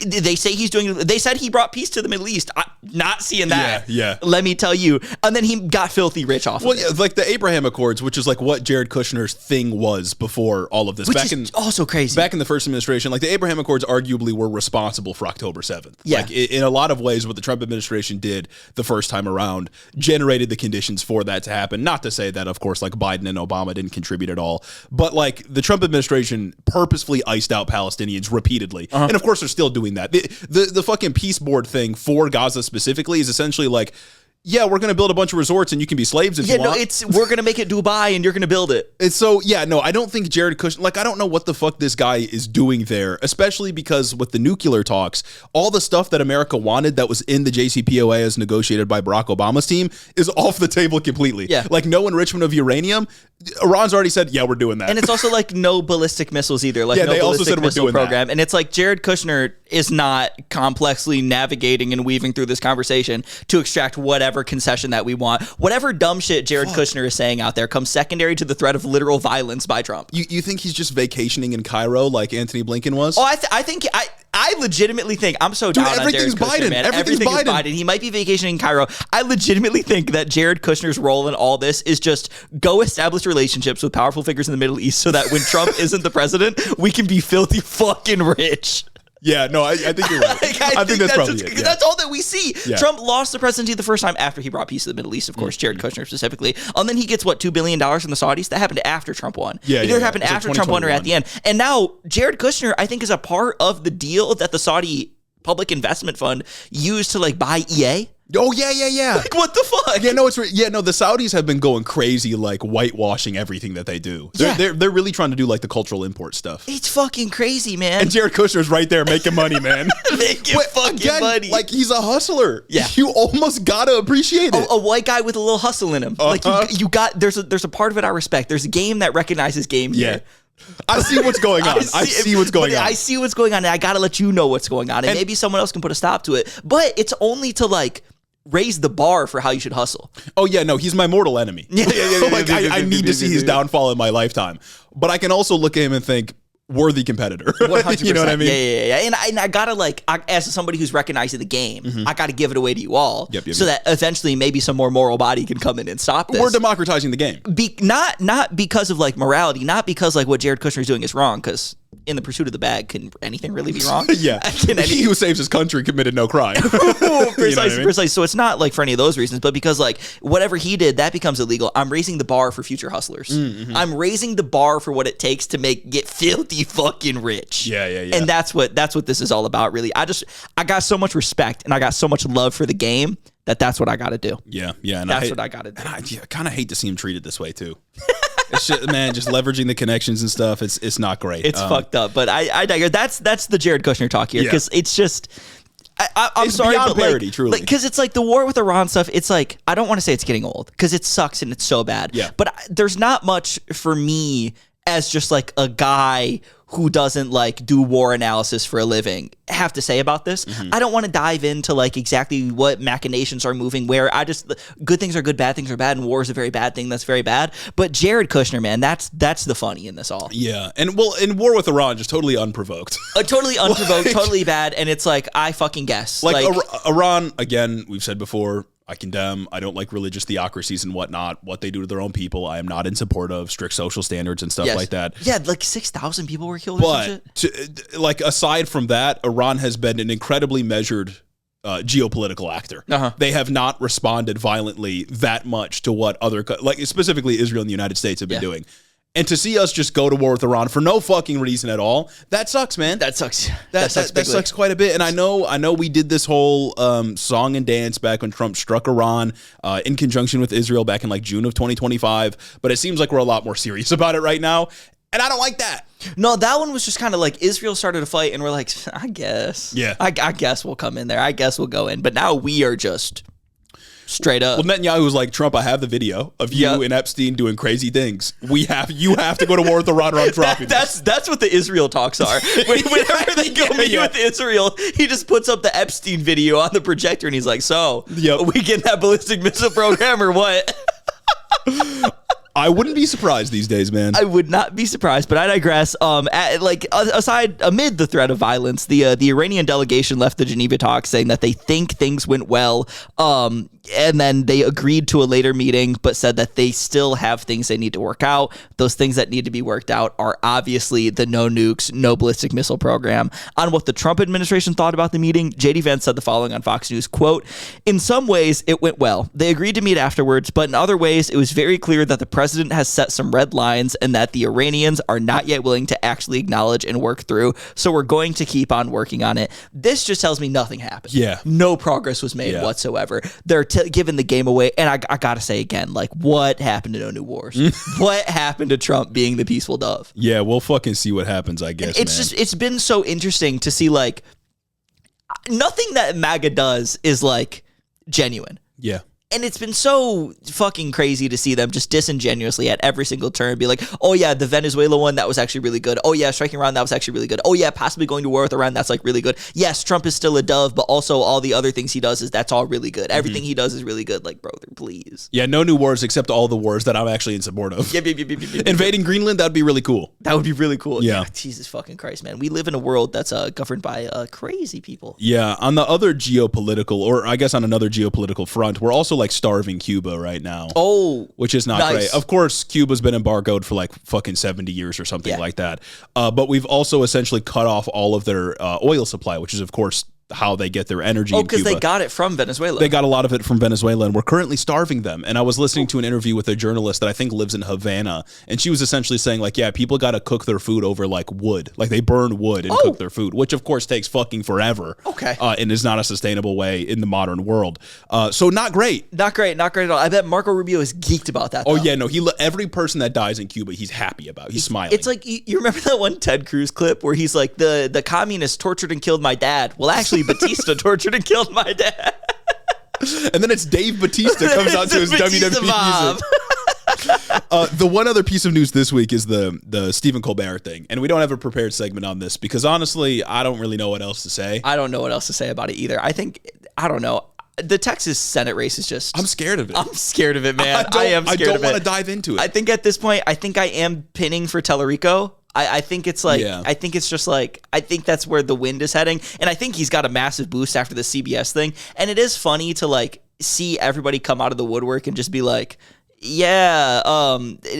They said he brought peace to the Middle East. I'm not seeing that. Yeah. Let me tell you. And then he got filthy rich off of it. Yeah, like the Abraham Accords, which is like what Jared Kushner's thing was before all of this. Which is also crazy. Back in the first administration, like the Abraham Accords arguably were responsible for October 7th. Yeah. Like in a lot of ways, what the Trump administration did the first time around generated the conditions for that to happen. Not to say that, of course, like Biden and Obama didn't contribute at all, but like the Trump administration purposefully iced out Palestinians repeatedly. And of course they're still doing that. The fucking peace board thing for Gaza specifically is essentially like, yeah, we're going to build a bunch of resorts and you can be slaves if you want. We're going to make it Dubai and you're going to build it. It's so, yeah, no, I don't think Jared Kushner, like, I don't know what the fuck this guy is doing there, especially because with the nuclear talks, all the stuff that America wanted that was in the JCPOA as negotiated by Barack Obama's team is off the table completely. Yeah. Like, no enrichment of uranium. Iran's already said, yeah, we're doing that. And it's also like no ballistic missiles either. Like, no they also ballistic said we're missile doing program. that. And it's like Jared Kushner is not complexly navigating and weaving through this conversation to extract whatever concession that we want. Whatever dumb shit Jared Kushner is saying out there comes secondary to the threat of literal violence by Trump. You think he's just vacationing in Cairo like Anthony Blinken was? Oh, I legitimately think, I'm so down on Jared everything's Kushner, Biden. man. Everything's Everything is Biden. Biden. He might be vacationing in Cairo. I legitimately think that Jared Kushner's role in all this is just go establish relationships with powerful figures in the Middle East so that when Trump isn't the president, we can be filthy fucking rich. Yeah, no, I think you're right. I think that's probably it. Yeah. That's all that we see. Yeah. Trump lost the presidency the first time after he brought peace to the Middle East, of course, Jared Kushner specifically. And then he gets, $2 billion from the Saudis? That happened after Trump won. Yeah, it didn't happen after Trump won or at the end. And now Jared Kushner, I think, is a part of the deal that the Saudi Public Investment Fund used to buy EA. Oh, yeah. Like, what the fuck? Yeah, no, the Saudis have been going crazy, like whitewashing everything that they do. They're really trying to do like the cultural import stuff. It's fucking crazy, man. And Jared Kushner's right there making money, man. Making fucking money. Like, he's a hustler. Yeah. You almost gotta appreciate it. A white guy with a little hustle in him. Like, you got, there's a part of it I respect. There's a game that recognizes game here. I see what's going on. I see what's going on. I see what's going on, and I gotta let you know what's going on. And maybe someone else can put a stop to it. But it's only to raise the bar for how you should hustle. Oh yeah, no, he's my mortal enemy. Like, I need to see his downfall in my lifetime. But I can also look at him and think, worthy competitor. 100%. You know what I mean? Yeah. And I gotta as somebody who's recognizing the game, I gotta give it away to you all, so that eventually maybe some more moral body can come in and stop this. We're democratizing the game. Not because of morality, not because what Jared Kushner is doing is wrong, because in the pursuit of the bag, can anything really be wrong? Yeah. He who saves his country committed no crime. Precisely. So it's not for any of those reasons, but because whatever he did, that becomes illegal. I'm raising the bar for future hustlers. I'm raising the bar for what it takes to get filthy fucking rich. Yeah. And that's what this is all about, really. I got so much respect and I got so much love for the game that's what I got to do. Yeah. And that's what I got to do. I kind of hate to see him treated this way too. It's just, man, just leveraging the connections and stuff. It's not great. It's fucked up. But I digress. That's the Jared Kushner talk here, because it's just. I'm sorry, beyond but parody, truly. Because it's the war with Iran stuff. It's I don't want to say it's getting old, because it sucks and it's so bad. Yeah. But there's not much for me as just a guy who doesn't do war analysis for a living have to say about this. I don't want to dive into exactly what machinations are moving where. Good things are good, bad things are bad, and war is a very bad thing that's very bad. But Jared Kushner, man, that's the funny in this all. Yeah. And in war with Iran, just totally unprovoked. Totally unprovoked, totally bad, and it's I fucking guess. Iran, again, we've said before, I condemn. I don't like religious theocracies and whatnot, what they do to their own people. I am not in support of strict social standards and stuff like that. Yeah, 6,000 people were killed or some shit. Aside from that, Iran has been an incredibly measured geopolitical actor. They have not responded violently that much to what other, specifically Israel and the United States have been doing. And to see us just go to war with Iran for no fucking reason at all, that sucks, man. That sucks. That sucks quite a bit. And I know we did this whole song and dance back when Trump struck Iran in conjunction with Israel back in June of 2025. But it seems like we're a lot more serious about it right now. And I don't like that. No, that one was just kind of Israel started a fight and we're I guess. Yeah. I guess we'll come in there. I guess we'll go in. But now we are just... straight up. Well, Netanyahu was like, Trump, I have the video of you and Epstein doing crazy things. You have to go to war with Iran or I'm dropping this. That's what the Israel talks are. Whenever they go meet with Israel, he just puts up the Epstein video on the projector and he's like, so, we getting that ballistic missile program or what? I wouldn't be surprised these days, man. I would not be surprised, but I digress. Amid the threat of violence, the Iranian delegation left the Geneva talks saying that they think things went well, and then they agreed to a later meeting, but said that they still have things they need to work out. Those things that need to be worked out are obviously the no nukes, no ballistic missile program. On what the Trump administration thought about the meeting, J.D. Vance said the following on Fox News, quote, "In some ways, it went well. They agreed to meet afterwards, but in other ways, it was very clear that the president has set some red lines and that the Iranians are not yet willing to actually acknowledge and work through. So we're going to keep on working on it." This just tells me nothing happened. Yeah. No progress was made whatsoever. They're giving the game away. And I gotta say again, like, what happened to No New Wars? What happened to Trump being the peaceful dove? Yeah, we'll fucking see what happens, I guess. It's been so interesting to see, like, nothing that MAGA does is like genuine. Yeah. And it's been so fucking crazy to see them just disingenuously at every single turn be like, oh yeah, the Venezuela one, that was actually really good. Oh yeah, striking Iran, that was actually really good. Oh yeah, possibly going to war with Iran, that's like really good. Yes, Trump is still a dove, but also all the other things he does that's all really good. Everything he does is really good. Like, brother, please. Yeah, no new wars except all the wars that I'm actually in support of. Invading Greenland, that'd be really cool. That would be really cool. Yeah. Jesus fucking Christ, man. We live in a world that's governed by crazy people. Yeah, on the other geopolitical, or I guess on another geopolitical front, we're also like starving Cuba right now. Oh, which is not great. Of course, Cuba's been embargoed for like fucking 70 years or something like that. But we've also essentially cut off all of their oil supply, which is, of course, how they get their energy in Cuba. because they got it from Venezuela. They got a lot of it from Venezuela, and we're currently starving them. And I was listening to an interview with a journalist that I think lives in Havana, and she was essentially saying, like, yeah, people got to cook their food over, like, wood. Like, they burn wood and cook their food, which, of course, takes fucking forever. Okay. And is not a sustainable way in the modern world. So not great. Not great at all. I bet Marco Rubio is geeked about that, though. Oh, yeah, no. Every person that dies in Cuba, he's happy about. He's smiling. It's like, you remember that one Ted Cruz clip where he's like, the communists tortured and killed my dad? Well, actually, Batista tortured and killed my dad. And then it's Dave Batista comes out to his WWE music. The one other piece of news this week is the Stephen Colbert thing. And we don't have a prepared segment on this because honestly, I don't really know what else to say. I don't know what else to say about it either. I don't know. The Texas Senate race is just... I'm scared of it. I'm scared of it, man. I am scared of it. I don't want to dive into it. I think at this point, I am pinning for Tellerico. I think it's like, I think it's just like, I think that's where the wind is heading. And I think he's got a massive boost after the CBS thing. And it is funny to like see everybody come out of the woodwork and just be like, yeah,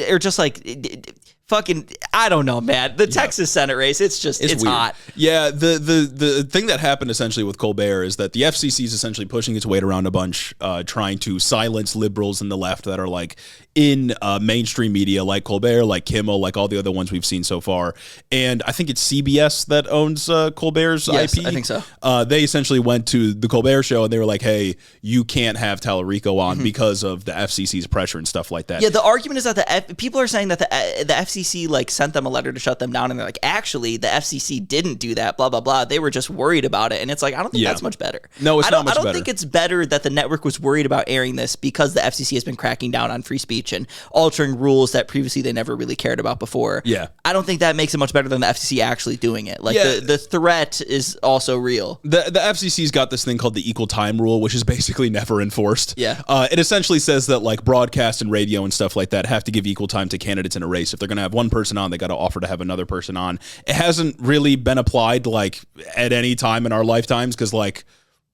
or just like... Fucking, I don't know, man. The Texas Senate race, it's hot. Yeah, the thing that happened essentially with Colbert is that the FCC is essentially pushing its weight around a bunch, trying to silence liberals in the left that are like in mainstream media, like Colbert, like Kimmel, like all the other ones we've seen so far. And I think it's CBS that owns Colbert's IP. I think so. They essentially went to the Colbert Show and they were like, hey, you can't have Tellerico on because of the FCC's pressure and stuff like that. Yeah, the argument is that people are saying that the FCC like sent them a letter to shut them down, and they're like, actually, the FCC didn't do that, blah, blah, blah. They were just worried about it. And it's like, I don't think that's much better. No, it's not much better. I don't think it's better that the network was worried about airing this because the FCC has been cracking down on free speech and altering rules that previously they never really cared about before. Yeah. I don't think that makes it much better than the FCC actually doing it. Like, the threat is also real. The FCC's got this thing called the equal time rule, which is basically never enforced. Yeah. It essentially says that like broadcast and radio and stuff like that have to give equal time to candidates in a race. If they're going to have one person on, they got to offer to have another person on. It hasn't really been applied like at any time in our lifetimes because like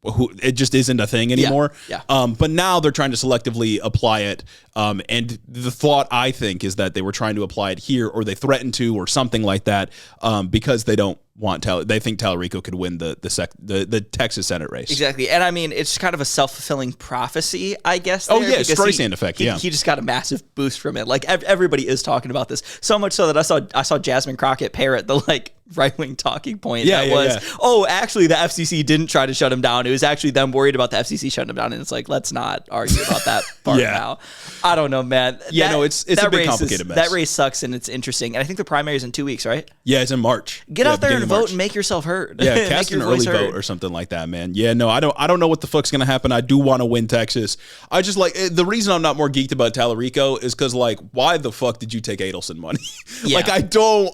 it just isn't a thing anymore. Yeah. But now they're trying to selectively apply it. And the thought, I think, is that they were trying to apply it here, or they threatened to, or something like that, because they don't want they think Tellerico could win the Texas Senate race. Exactly. And I mean, it's kind of a self-fulfilling prophecy, I guess. Oh yeah, Streisand effect. He just got a massive boost from it. Like everybody is talking about this so much so that I saw Jasmine Crockett parrot the like right-wing talking point oh, actually the FCC didn't try to shut him down. It was actually them worried about the FCC shutting him down. And it's like, let's not argue about that part now. I don't know, man. Yeah, it's a big complicated mess. That race sucks and it's interesting. And I think the primary is in 2 weeks, right? Yeah, it's in March. Get out there and vote and make yourself heard. Yeah, cast an early vote or something like that, man. Yeah, no, I don't know what the fuck's gonna happen. I do want to win Texas. I just like the reason I'm not more geeked about Tellerico is because like, why the fuck did you take Adelson money? Like, I don't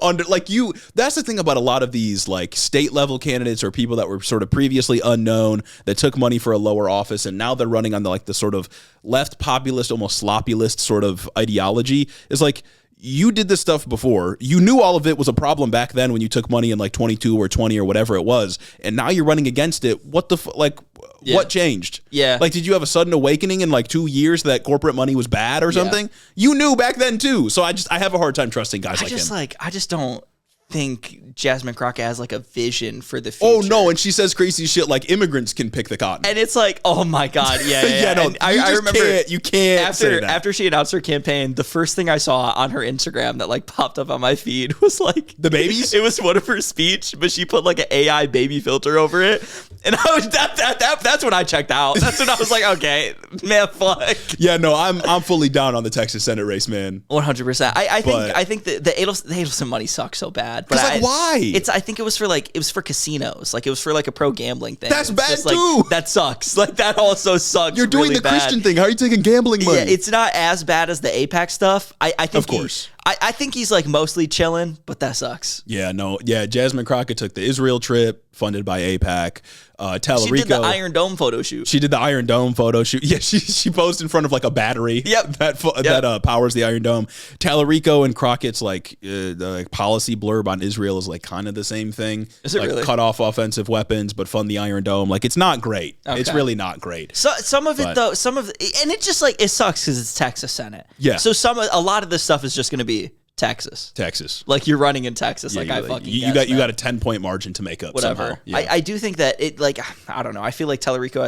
that's the thing about a lot of these like state level candidates or people that were sort of previously unknown that took money for a lower office and now they're running on the sort of left populist, almost sloppy-list sort of ideology. Is like, you did this stuff before. You knew all of it was a problem back then when you took money in like 22 or 20 or whatever it was, and now you're running against it. What the what changed? Yeah. Like, did you have a sudden awakening in like 2 years that corporate money was bad or something? You knew back then too. So I have a hard time trusting guys like him. I just don't think Jasmine Crockett has like a vision for the future. Oh no, and she says crazy shit like immigrants can pick the cotton. And it's like, oh my God, yeah. No, I remember you can't say that. After she announced her campaign, the first thing I saw on her Instagram that like popped up on my feed was like the babies. It was one of her speech, but she put like an AI baby filter over it, and I was that's when I checked out. That's when I was like, okay, man, fuck. Yeah, no, I'm fully down on the Texas Senate race, man. 100%. I think the Adelson money sucks so bad. But like, why? I think it was for casinos. Like it was for like a pro gambling thing. That's bad just, too. Like, that sucks. Like that also sucks. You're doing really the bad. Christian thing. How are you taking gambling money? Yeah, it's not as bad as the AIPAC stuff. I think of course. I think he's like mostly chilling, but that sucks. Yeah, no. Yeah, Jasmine Crockett took the Israel trip funded by AIPAC. Tallarico. She did the Iron Dome photo shoot. Yeah, she posed in front of like a battery. Yep. That powers the Iron Dome. Tallarico and Crockett's like the policy blurb on Israel is like kind of the same thing. Is it like really? Cut off offensive weapons, but fund the Iron Dome. Like it's not great. Okay. It's really not great. So some of it though, and it just like it sucks because it's Texas Senate. Yeah. So a lot of this stuff is just going to be Texas. Like you're running in Texas. Yeah, like I fucking you got a 10-point margin to make up. Whatever. Somehow. Yeah. I do think that it like I don't know. I feel like Tallarico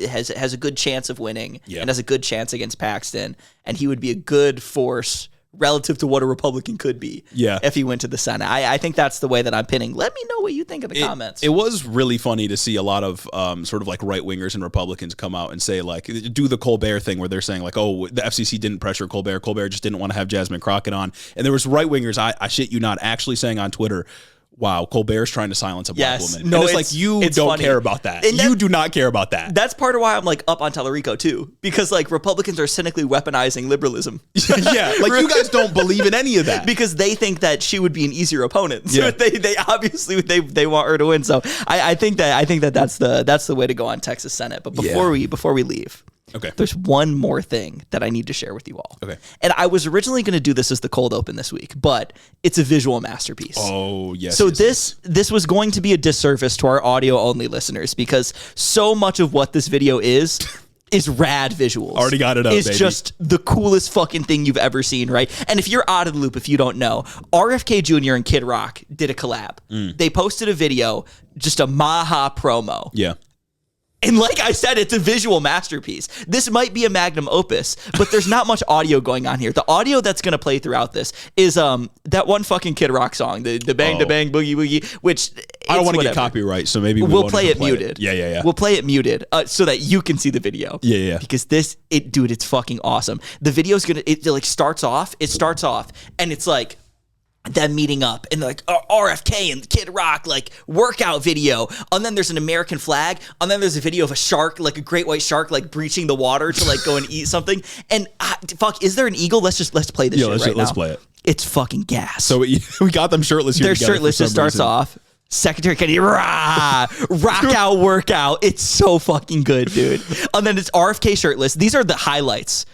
has a good chance of winning and has a good chance against Paxton, and he would be a good force relative to what a Republican could be. Yeah. If he went to the Senate, I think that's the way that I'm pinning. Let me know what you think in the comments. It was really funny to see a lot of sort of like right wingers and Republicans come out and say like do the Colbert thing where they're saying like, oh, the FCC didn't pressure Colbert. Colbert just didn't want to have Jasmine Crockett on. And there was right wingers, I shit you not, actually saying on Twitter, wow, Colbert's trying to silence a black woman. No, and it's like, you don't funny. care about that. You do not care about that. That's part of why I'm like up on Tallarico too, because like Republicans are cynically weaponizing liberalism. Yeah, like you guys don't believe in any of that because they think that she would be an easier opponent. So yeah. they obviously they want her to win. So I think that that's the way to go on Texas Senate. But before we leave. Okay. There's one more thing that I need to share with you all. Okay. And I was originally going to do this as the cold open this week, but it's a visual masterpiece. Oh, yes. So this was going to be a disservice to our audio only listeners because so much of what this video is rad visuals. Already got it up, It's baby. just the coolest fucking thing you've ever seen, right? And if you're out of the loop, if you don't know, RFK Jr. and Kid Rock did a collab. They posted a video, just a MAHA promo. Yeah. And like I said, it's a visual masterpiece. This might be a magnum opus, but there's not much audio going on here. The audio that's going to play throughout this is that one fucking Kid Rock song, the bang, da bang, boogie, boogie, which I don't want to get copyright, so maybe we'll play it muted. Yeah. We'll play it muted so that you can see the video. Yeah. Because dude, it's fucking awesome. The video's it like starts off, and it's like them meeting up and like RFK and Kid Rock like workout video, and then there's an American flag, and then there's a video of a shark, like a great white shark, like breaching the water to like go and eat something. And fuck, is there an eagle? Let's play this shit right now. Let's play it. It's fucking gas. So we got them shirtless here. They're shirtless. It starts off. Secretary Kennedy, rock out workout. It's so fucking good, dude. And then it's RFK shirtless. These are the highlights.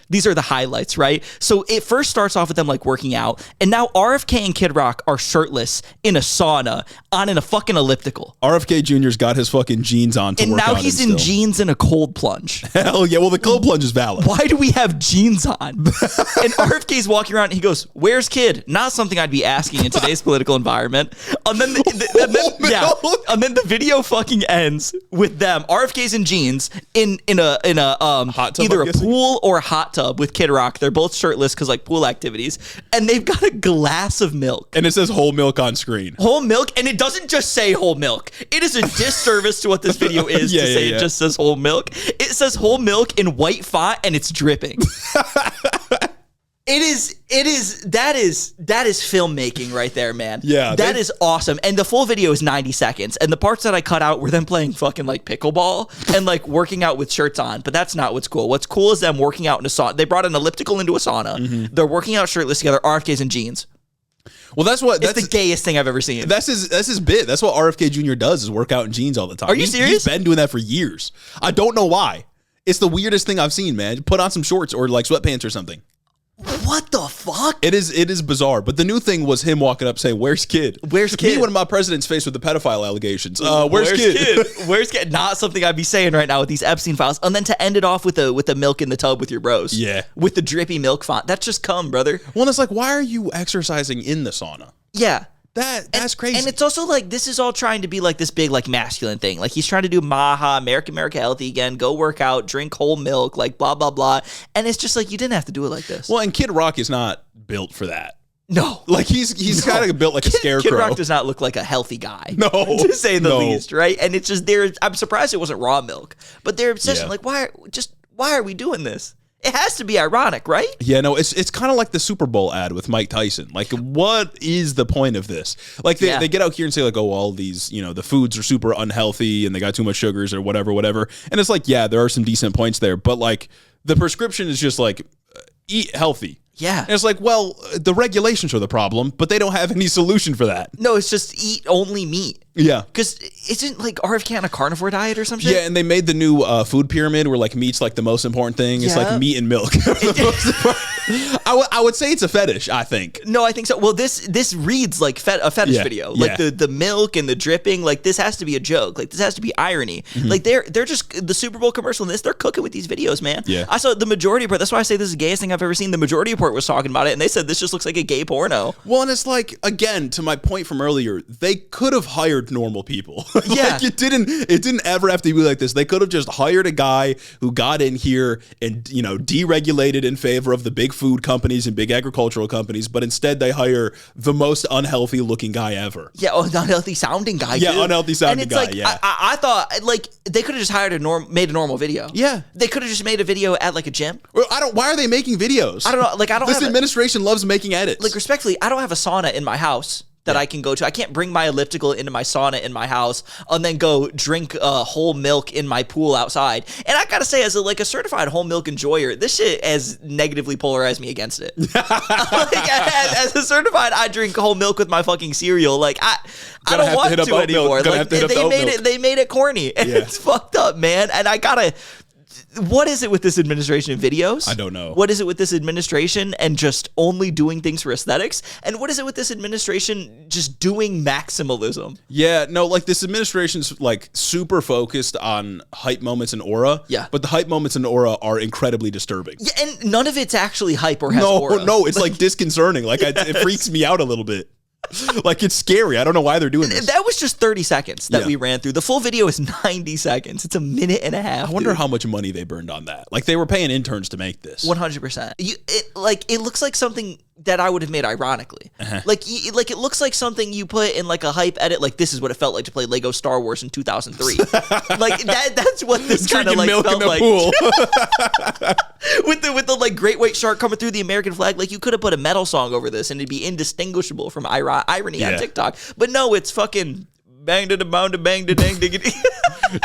Right? So it first starts off with them like working out, and now RFK and Kid Rock are shirtless in a sauna in a fucking elliptical. RFK Jr.'s got his fucking jeans on to and work out. And now he's in jeans and a cold plunge. Hell yeah. Well, the cold plunge is valid. Why do we have jeans on? And RFK's walking around and he goes, "Where's Kid?" Not something I'd be asking in today's political environment. And then and then the video fucking ends with them. RFK's in jeans in a hot tub, either a pool or a hot tub with Kid Rock. They're both shirtless because like pool activities, and they've got a glass of milk. And it says whole milk on screen. Whole milk, and it doesn't just say whole milk. It is a disservice to what this video is to say it just says whole milk. It says whole milk in white font, and it's dripping. That is filmmaking right there, man. Yeah. That is awesome. And the full video is 90 seconds. And the parts that I cut out were them playing fucking like pickleball and like working out with shirts on. But that's not what's cool. What's cool is them working out in a sauna. They brought an elliptical into a sauna. Mm-hmm. They're working out shirtless together. RFK's in jeans. Well, that's the gayest thing I've ever seen. That's his bit. That's what RFK Jr. does, is work out in jeans all the time. Are you serious? He's been doing that for years. I don't know why. It's the weirdest thing I've seen, man. Put on some shorts or like sweatpants or something. What the fuck? It is bizarre. But the new thing was him walking up saying, "Where's Kid? Where's Kid?" Me when my president's faced with the pedophile allegations. Where's Kid? Where's Kid? Not something I'd be saying right now with these Epstein Files. And then to end it off with the milk in the tub with your bros. Yeah. With the drippy milk font. That's just cum, brother. Well, and it's like, why are you exercising in the sauna? Yeah. That's crazy. And it's also like, this is all trying to be like this big, like, masculine thing. Like, he's trying to do MAHA, America Healthy again, go work out, drink whole milk, like, blah, blah, blah. And it's just like, you didn't have to do it like this. Well, and Kid Rock is not built for that. No. Like, he's kind of built like a scarecrow. Kid Rock does not look like a healthy guy. No. To say the least, right? And it's just, I'm surprised it wasn't raw milk. But their obsession, like, why are we doing this? It has to be ironic, right? Yeah, no, it's kind of like the Super Bowl ad with Mike Tyson. Like, what is the point of this? Like, they get out here and say, like, oh, all these, the foods are super unhealthy and they got too much sugars or whatever. And it's like, yeah, there are some decent points there. But, like, the prescription is just, like, eat healthy. Yeah. And it's like, well, the regulations are the problem, but they don't have any solution for that. No, it's just eat only meat. Yeah. Because isn't, like, RFK on a carnivore diet or some shit? Yeah, and they made the new food pyramid where, like, meat's, like, the most important thing. It's, like, meat and milk. I would say it's a fetish, I think. No, I think so. Well, this reads like a fetish video. Like, the milk and the dripping, like, this has to be a joke. Like, this has to be irony. Mm-hmm. Like, they're just, the Super Bowl commercial in this, they're cooking with these videos, man. Yeah. I saw the majority report. That's why I say this is the gayest thing I've ever seen. The majority report was talking about it, and they said this just looks like a gay porno. Well, and it's like, again, to my point from earlier, they could have hired normal people. Yeah. Like, it didn't ever have to be like this. They could have just hired a guy who got in here and, deregulated in favor of the big food companies and big agricultural companies, but instead they hire the most unhealthy looking guy ever. Yeah, unhealthy sounding guy. Yeah, too. unhealthy sounding and it's guy. Like, yeah, I thought, like, they could have just hired made a normal video. Yeah, they could have just made a video at, like, a gym. Well, why are they making videos? I don't know. Like, This administration loves making edits. Like, respectfully, I don't have a sauna in my house that I can go to. I can't bring my elliptical into my sauna in my house and then go drink whole milk in my pool outside. And I gotta say, as a certified whole milk enjoyer, this shit has negatively polarized me against it. Like, as a certified, I drink whole milk with my fucking cereal. Like, I don't want to anymore. Like, they made it corny, and it's fucked up, man. And I gotta. What is it with this administration and videos? I don't know. What is it with this administration and just only doing things for aesthetics? And what is it with this administration just doing maximalism? Yeah, no, like, this administration's, like, super focused on hype moments and aura. Yeah. But the hype moments and aura are incredibly disturbing. Yeah, and none of it's actually hype or has aura. No, it's like disconcerting. Like, it freaks me out a little bit. Like, it's scary. I don't know why they're doing this. That was just 30 seconds that we ran through. The full video is 90 seconds. It's a minute and a half. I wonder how much money they burned on that. Like, they were paying interns to make this. 100%. It looks like something that I would have made ironically. Uh-huh. Like, it looks like something you put in, like, a hype edit. Like, this is what it felt like to play Lego Star Wars in 2003. Like, that's what this kind of, like, milk felt in the like. Pool. with the like great white shark coming through the American flag. Like, you could have put a metal song over this and it'd be indistinguishable from irony on TikTok. But no, it's fucking bang to the bound to bang to dang diggity.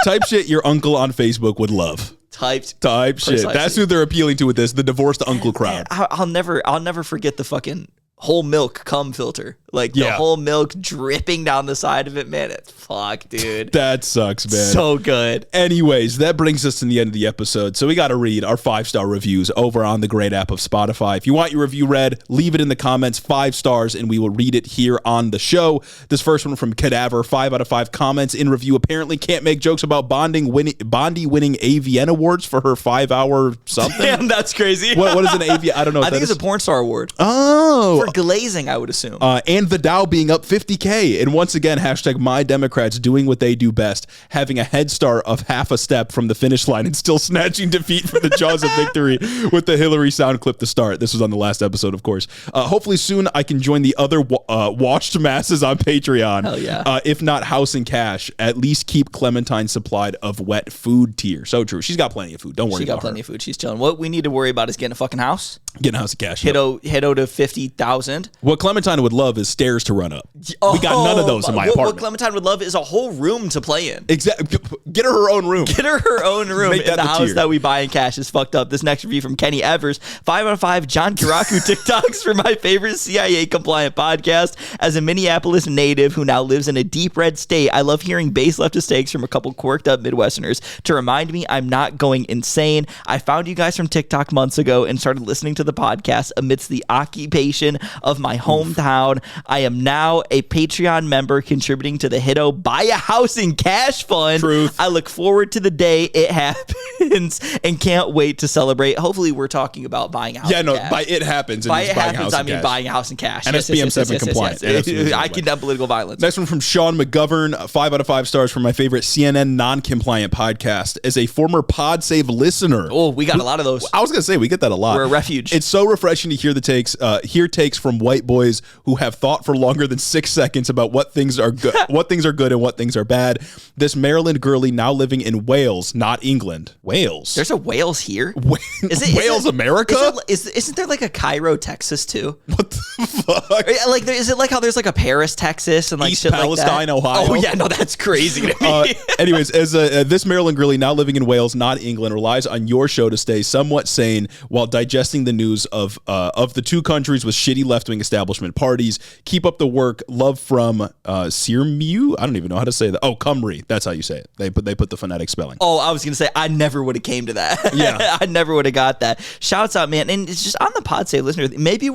Type shit your uncle on Facebook would love. Type shit. Precisely. That's who they're appealing to with this, the divorced uncle crowd. Man, I'll never forget the fucking whole milk cum filter. Like, the whole milk dripping down the side of it, man. It's fuck, dude. That sucks, man. So good. Anyways, that brings us to the end of the episode. So we got to read our 5-star reviews over on the great app of Spotify. If you want your review read, leave it in the comments, 5 stars, and we will read it here on the show. This first one from Cadaver, 5 out of 5 comments in review. Apparently can't make jokes about Bondi winning AVN awards for her 5-hour something. Damn, that's crazy. What is an AVN? I don't know. I think it's a porn star award. Oh. For glazing, I would assume. And the Dow being up 50K. And once again, hashtag my Democrats doing what they do best, having a head start of half a step from the finish line and still snatching defeat from the jaws of victory with the Hillary sound clip to start. This was on the last episode, of course. Hopefully soon I can join the other watched masses on Patreon. Hell yeah. If not house and cash, at least keep Clementine supplied of wet food tier. So true. She's got plenty of food. Don't worry about her. She got plenty of food. She's chilling. What we need to worry about is getting a fucking house. Getting a house and cash. HITO to 50,000. What Clementine would love is stairs to run up. We got none of those in my apartment. What Clementine would love is a whole room to play in. Exactly. Get her own room. Get her own room Make in the house tier. that we buy in cash is fucked up. This next review from Kenny Evers, 5 out of 5 John Kiraku TikToks for my favorite CIA compliant podcast. As a Minneapolis native who now lives in a deep red state, I love hearing base leftist takes from a couple quirked up Midwesterners to remind me I'm not going insane. I found you guys from TikTok months ago and started listening to the podcast amidst the occupation of my hometown. I am now a Patreon member contributing to the HITO Buy a House in Cash Fund. Truth. I look forward to the day it happens and can't wait to celebrate. Hopefully we're talking about buying a house in cash. By it happens. By it's it buying happens, a house I in mean cash. buying a house in cash. And SPM7 compliant. Yes. And SPM7 I condemn political violence. Next one from Sean McGovern, 5 out of 5 stars for my favorite CNN non-compliant podcast. As a former PodSave listener. Oh, we got a lot of those. I was going to say, we get that a lot. We're a refuge. It's so refreshing to hear takes from white boys who have thought for longer than 6 seconds about what things are good, what things are good and what things are bad. This Maryland girlie now living in Wales, not England. Wales. There's a Wales here. Wales, America? Isn't there like a Cairo, Texas too? What the fuck? Like, is it like how there's like a Paris, Texas, and like East shit Palestine, like that? Ohio? Oh yeah, no, that's crazy to me. Anyways, as this Maryland girlie now living in Wales, not England, relies on your show to stay somewhat sane while digesting the news of the two countries with shitty left-wing establishment parties. Keep up the work. Love from Sirmu. I don't even know how to say that. Oh, Cymru. That's how you say it. They put the phonetic spelling. Oh, I was gonna say I never would have came to that. Yeah, I never would have got that. Shouts out, man, and it's just on the PodSave listener. Maybe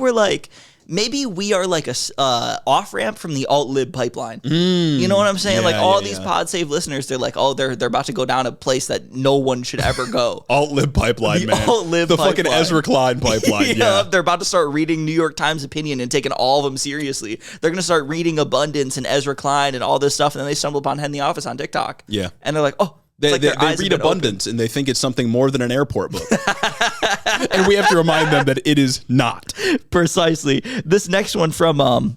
we are like a off ramp from the alt-lib pipeline. You know what I'm saying? Like all these PodSave listeners, they're like, oh, they're about to go down a place that no one should ever go. Alt-lib pipeline, man. Alt-lib the pipeline. fucking Ezra Klein pipeline. Yeah, they're about to start reading New York Times opinion and taking all of them seriously. They're gonna start reading Abundance and Ezra Klein and all this stuff, and then they stumble upon Head in the Office on TikTok. Yeah, and they're like, oh. They like read Abundance and they think it's something more than an airport book. And we have to remind them that it is not. Precisely. This next one from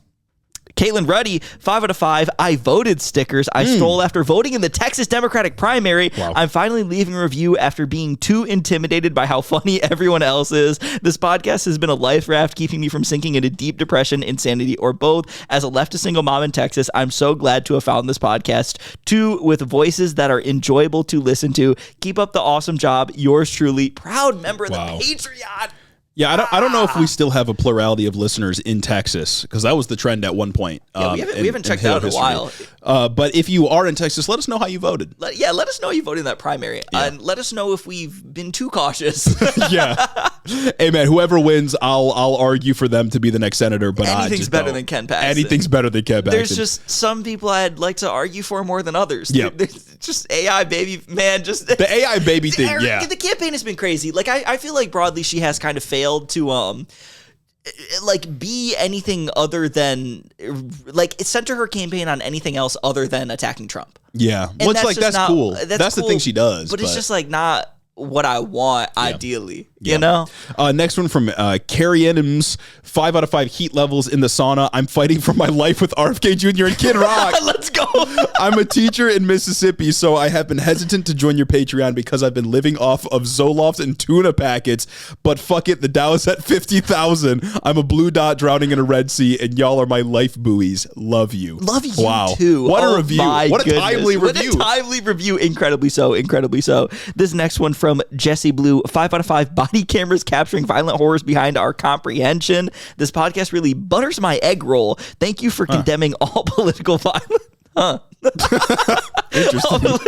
Caitlin Ruddy, 5 out of 5. I voted stickers. I stole after voting in the Texas Democratic primary. Wow. I'm finally leaving a review after being too intimidated by how funny everyone else is. This podcast has been a life raft, keeping me from sinking into deep depression, insanity, or both. As a leftist single mom in Texas, I'm so glad to have found this podcast. 2 with voices that are enjoyable to listen to. Keep up the awesome job. Yours truly, proud member of the Patreon. Yeah, I don't know if we still have a plurality of listeners in Texas, because that was the trend at one point. Yeah, we haven't checked out in a while. But if you are in Texas, let us know how you voted. Let us know you voted in that primary. And let us know if we've been too cautious. Yeah. Hey, man, whoever wins, I'll argue for them to be the next senator. But anything's better than Ken Paxton. Anything's better than Ken Paxton. There's just some people I'd like to argue for more than others. Yeah. Just AI baby, man. Just the AI baby thing, yeah. The campaign has been crazy. Like, I feel like broadly she has kind of failed to like be anything other than like center her campaign on anything else other than attacking Trump. Yeah, and which like that's cool. That's cool, the thing she does, but it's just like not what I want ideally. Yeah. You know? Next one from Carrie Adams, 5 out of 5 heat levels in the sauna. I'm fighting for my life with RFK Jr. and Kid Rock. Let's go. I'm a teacher in Mississippi, so I have been hesitant to join your Patreon because I've been living off of Zolofts and tuna packets. But fuck it, the Dow is at 50,000. I'm a blue dot drowning in a Red Sea, and y'all are my life buoys. Love you. Love you wow. too. What a review. What a goodness. timely review. What a timely review. Incredibly so. Incredibly so. This next one from Jesse Blue, 5 out of 5. Body cameras capturing violent horrors behind our comprehension. This podcast really butters my egg roll. Thank you for condemning all political violence. Interesting.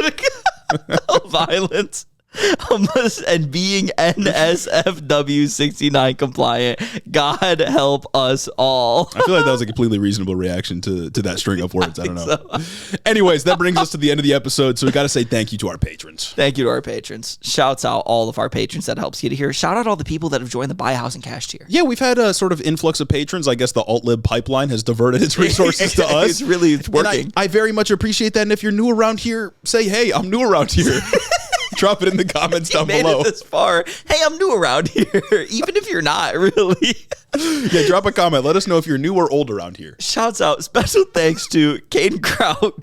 All violence. And being NSFW 69 compliant. God help us all. I feel like that was a completely reasonable reaction to that string of words. I don't know. So. Anyways, that brings us to the end of the episode. So we got to say thank you to our patrons. Thank you to our patrons. Shouts out all of our patrons. That helps you to hear. Shout out all the people that have joined the Buy a House in Cash tier. Yeah, we've had a sort of influx of patrons. I guess the alt-lib pipeline has diverted its resources to us. It's working. And I very much appreciate that. And if you're new around here, say, hey, I'm new around here. Drop it in the comments down below. Made it this far. Hey, I'm new around here. Even if you're not, really. Yeah, drop a comment. Let us know if you're new or old around here. Shouts out. Special thanks to Caden Kraut,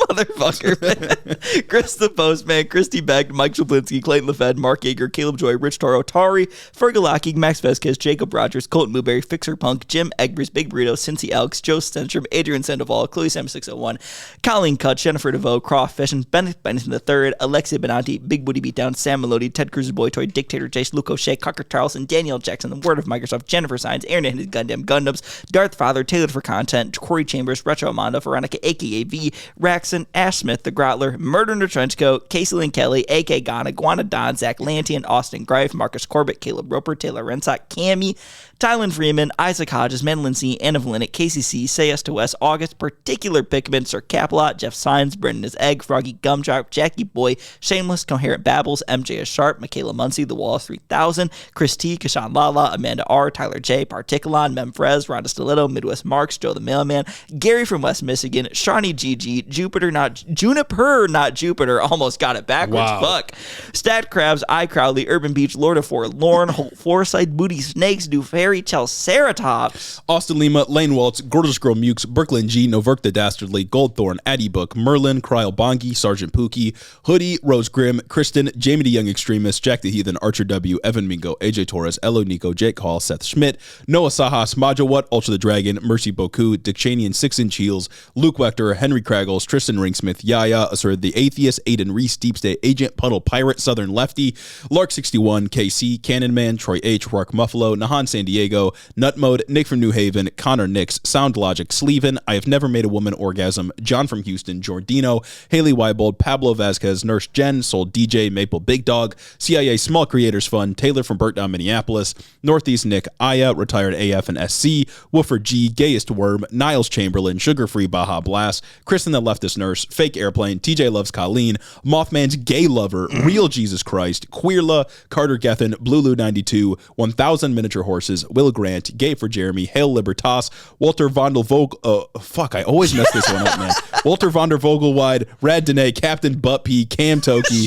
motherfucker, man. Chris the Postman, Christy Beck, Mike Jablinski, Clayton LaFed, Mark Yeager, Caleb Joy, Rich Toro, Tari, Fergalaki, Max Vesquez, Jacob Rogers, Colton Mooberry, Fixer Punk, Jim Egbers, Big Burrito, Cincy Elks, Joe Stenstrom, Adrian Sandoval, Chloe Sam 601, Colleen Cut, Jennifer DeVoe, Croft Fish, Bennett Bennington III, Alexia Benanti, Big Booty Beatdown, Sam Melody, Ted Cruz's Boy Toy, Dictator Jace, Luke O'Shea, Cocker Charleston, Danielle Jackson, The Word of Microsoft, Jennifer Sines, Aaron and his Gundam Gundams, Darth Father, Tailored for Content, Corey Chambers, Retro Amanda, Veronica, aka V, Raxon, Ash Smith, The Grotler, Murder in a Trenchcoat, Casey Lynn Kelly, AK Ghana, Guana Don, Zach Lantian, Austin Greif, Marcus Corbett, Caleb Roper, Taylor Rensock, Cammy, Tylen Freeman, Isaac Hodges, Madeline C, Anna Valinic, KCC, Say Yes to West, August, Particular Pikmin, Sir Capelot, Jeff Sines, Brendan is Egg, Froggy Gumdrop, Jackie Boy, Shameless, Coherent Babbles, MJ is Sharp, Michaela Muncie, The Wall 3000, Chris T, Kashan Lala, Amanda R, Tyler J, Particulon, Memfrez, Rhonda Stiletto, Midwest Marks, Joe the Mailman, Gary from West Michigan, Shawnee GG, Juniper, not Jupiter, almost got it backwards, Wow. fuck. Stat Crabs, I Crowley, Urban Beach, Lord of Forlorn, Foresight, Booty Snakes, Do Fairy, Triceratops, Austin Lima, Lane Waltz, Gorgeous Girl Mukes, Brooklyn G, Noverk the Dastardly, Goldthorn, Addy Book, Merlin, Cryle Bongi, Sergeant Pookie, Hoodie, Rose Grimm, Kristen, Jamie the Young Extremist, Jack the Heathen, Archer W, Evan Mingo, AJ Torres, Elo Nico, Jake Hall, Seth Schmidt, Noah Sajas, Maja What, Ultra the Dragon, Mercy Boku, Dick Cheney and 6 Inch Heels, Luke Wechter, Henry Kraggles, Tristan Ringsmith, Yaya, Asura the Atheist, Aiden Reese, Deep State Agent, Puddle Pirate, Southern Lefty, Lark 61, KC, Cannon Man, Troy H, Rock Muffalo, Nahan San Diego, Nut Mode, Nick from New Haven, Connor Nix, Sound Logic, Sleven, I Have Never Made a Woman Orgasm, John from Houston, Jordino, Haley Weibold, Pablo Vasquez, Nurse Jen, Soul DJ, Maple Big Dog, CIA Small Creators Fund, Taylor from Burtdown, Minneapolis, Northeast Nick, Aya, Retired AF and SC, Woofer G, Gayest Worm, Niles Chamberlain, Sugar Free Baja Blast, Kristen the Leftist Nurse, Fake Airplane, TJ Loves Colleen, Mothman's Gay Lover, Real Jesus Christ, Queerla, Carter Gethin, Blue 92, 1000 Miniature Horses, Will Grant, Gay for Jeremy, Hail Libertas, Walter Vondel Vogel, fuck, I always mess this one up, man. Walter Vonder Vogelwide, Rad Dene, Captain Buttpee, Cam Toki,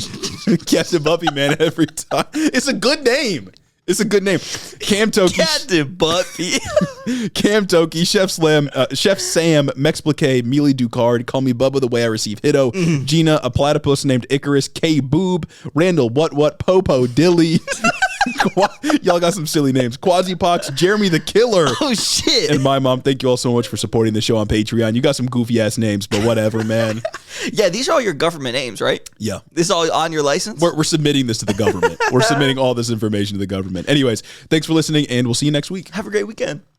Captain Buppy, man, every time. It's a good name. It's a good name. Cam Toki. Captain Buttpee. Cam Toki, Chef Slam, Chef Sam, Mexplique, Mealy Ducard, Call Me Bubba the Way I Receive Hito, Gina, a platypus named Icarus, K Boob, Randall What, Popo, Dilly. Y'all got some silly names. Quasipox, Jeremy the Killer. Oh, shit. And my mom, thank you all so much for supporting the show on Patreon. You got some goofy ass names, but whatever, man. Yeah, these are all your government names, right? Yeah. This is all on your license? We're submitting this to the government. We're submitting all this information to the government. Anyways, thanks for listening, and we'll see you next week. Have a great weekend.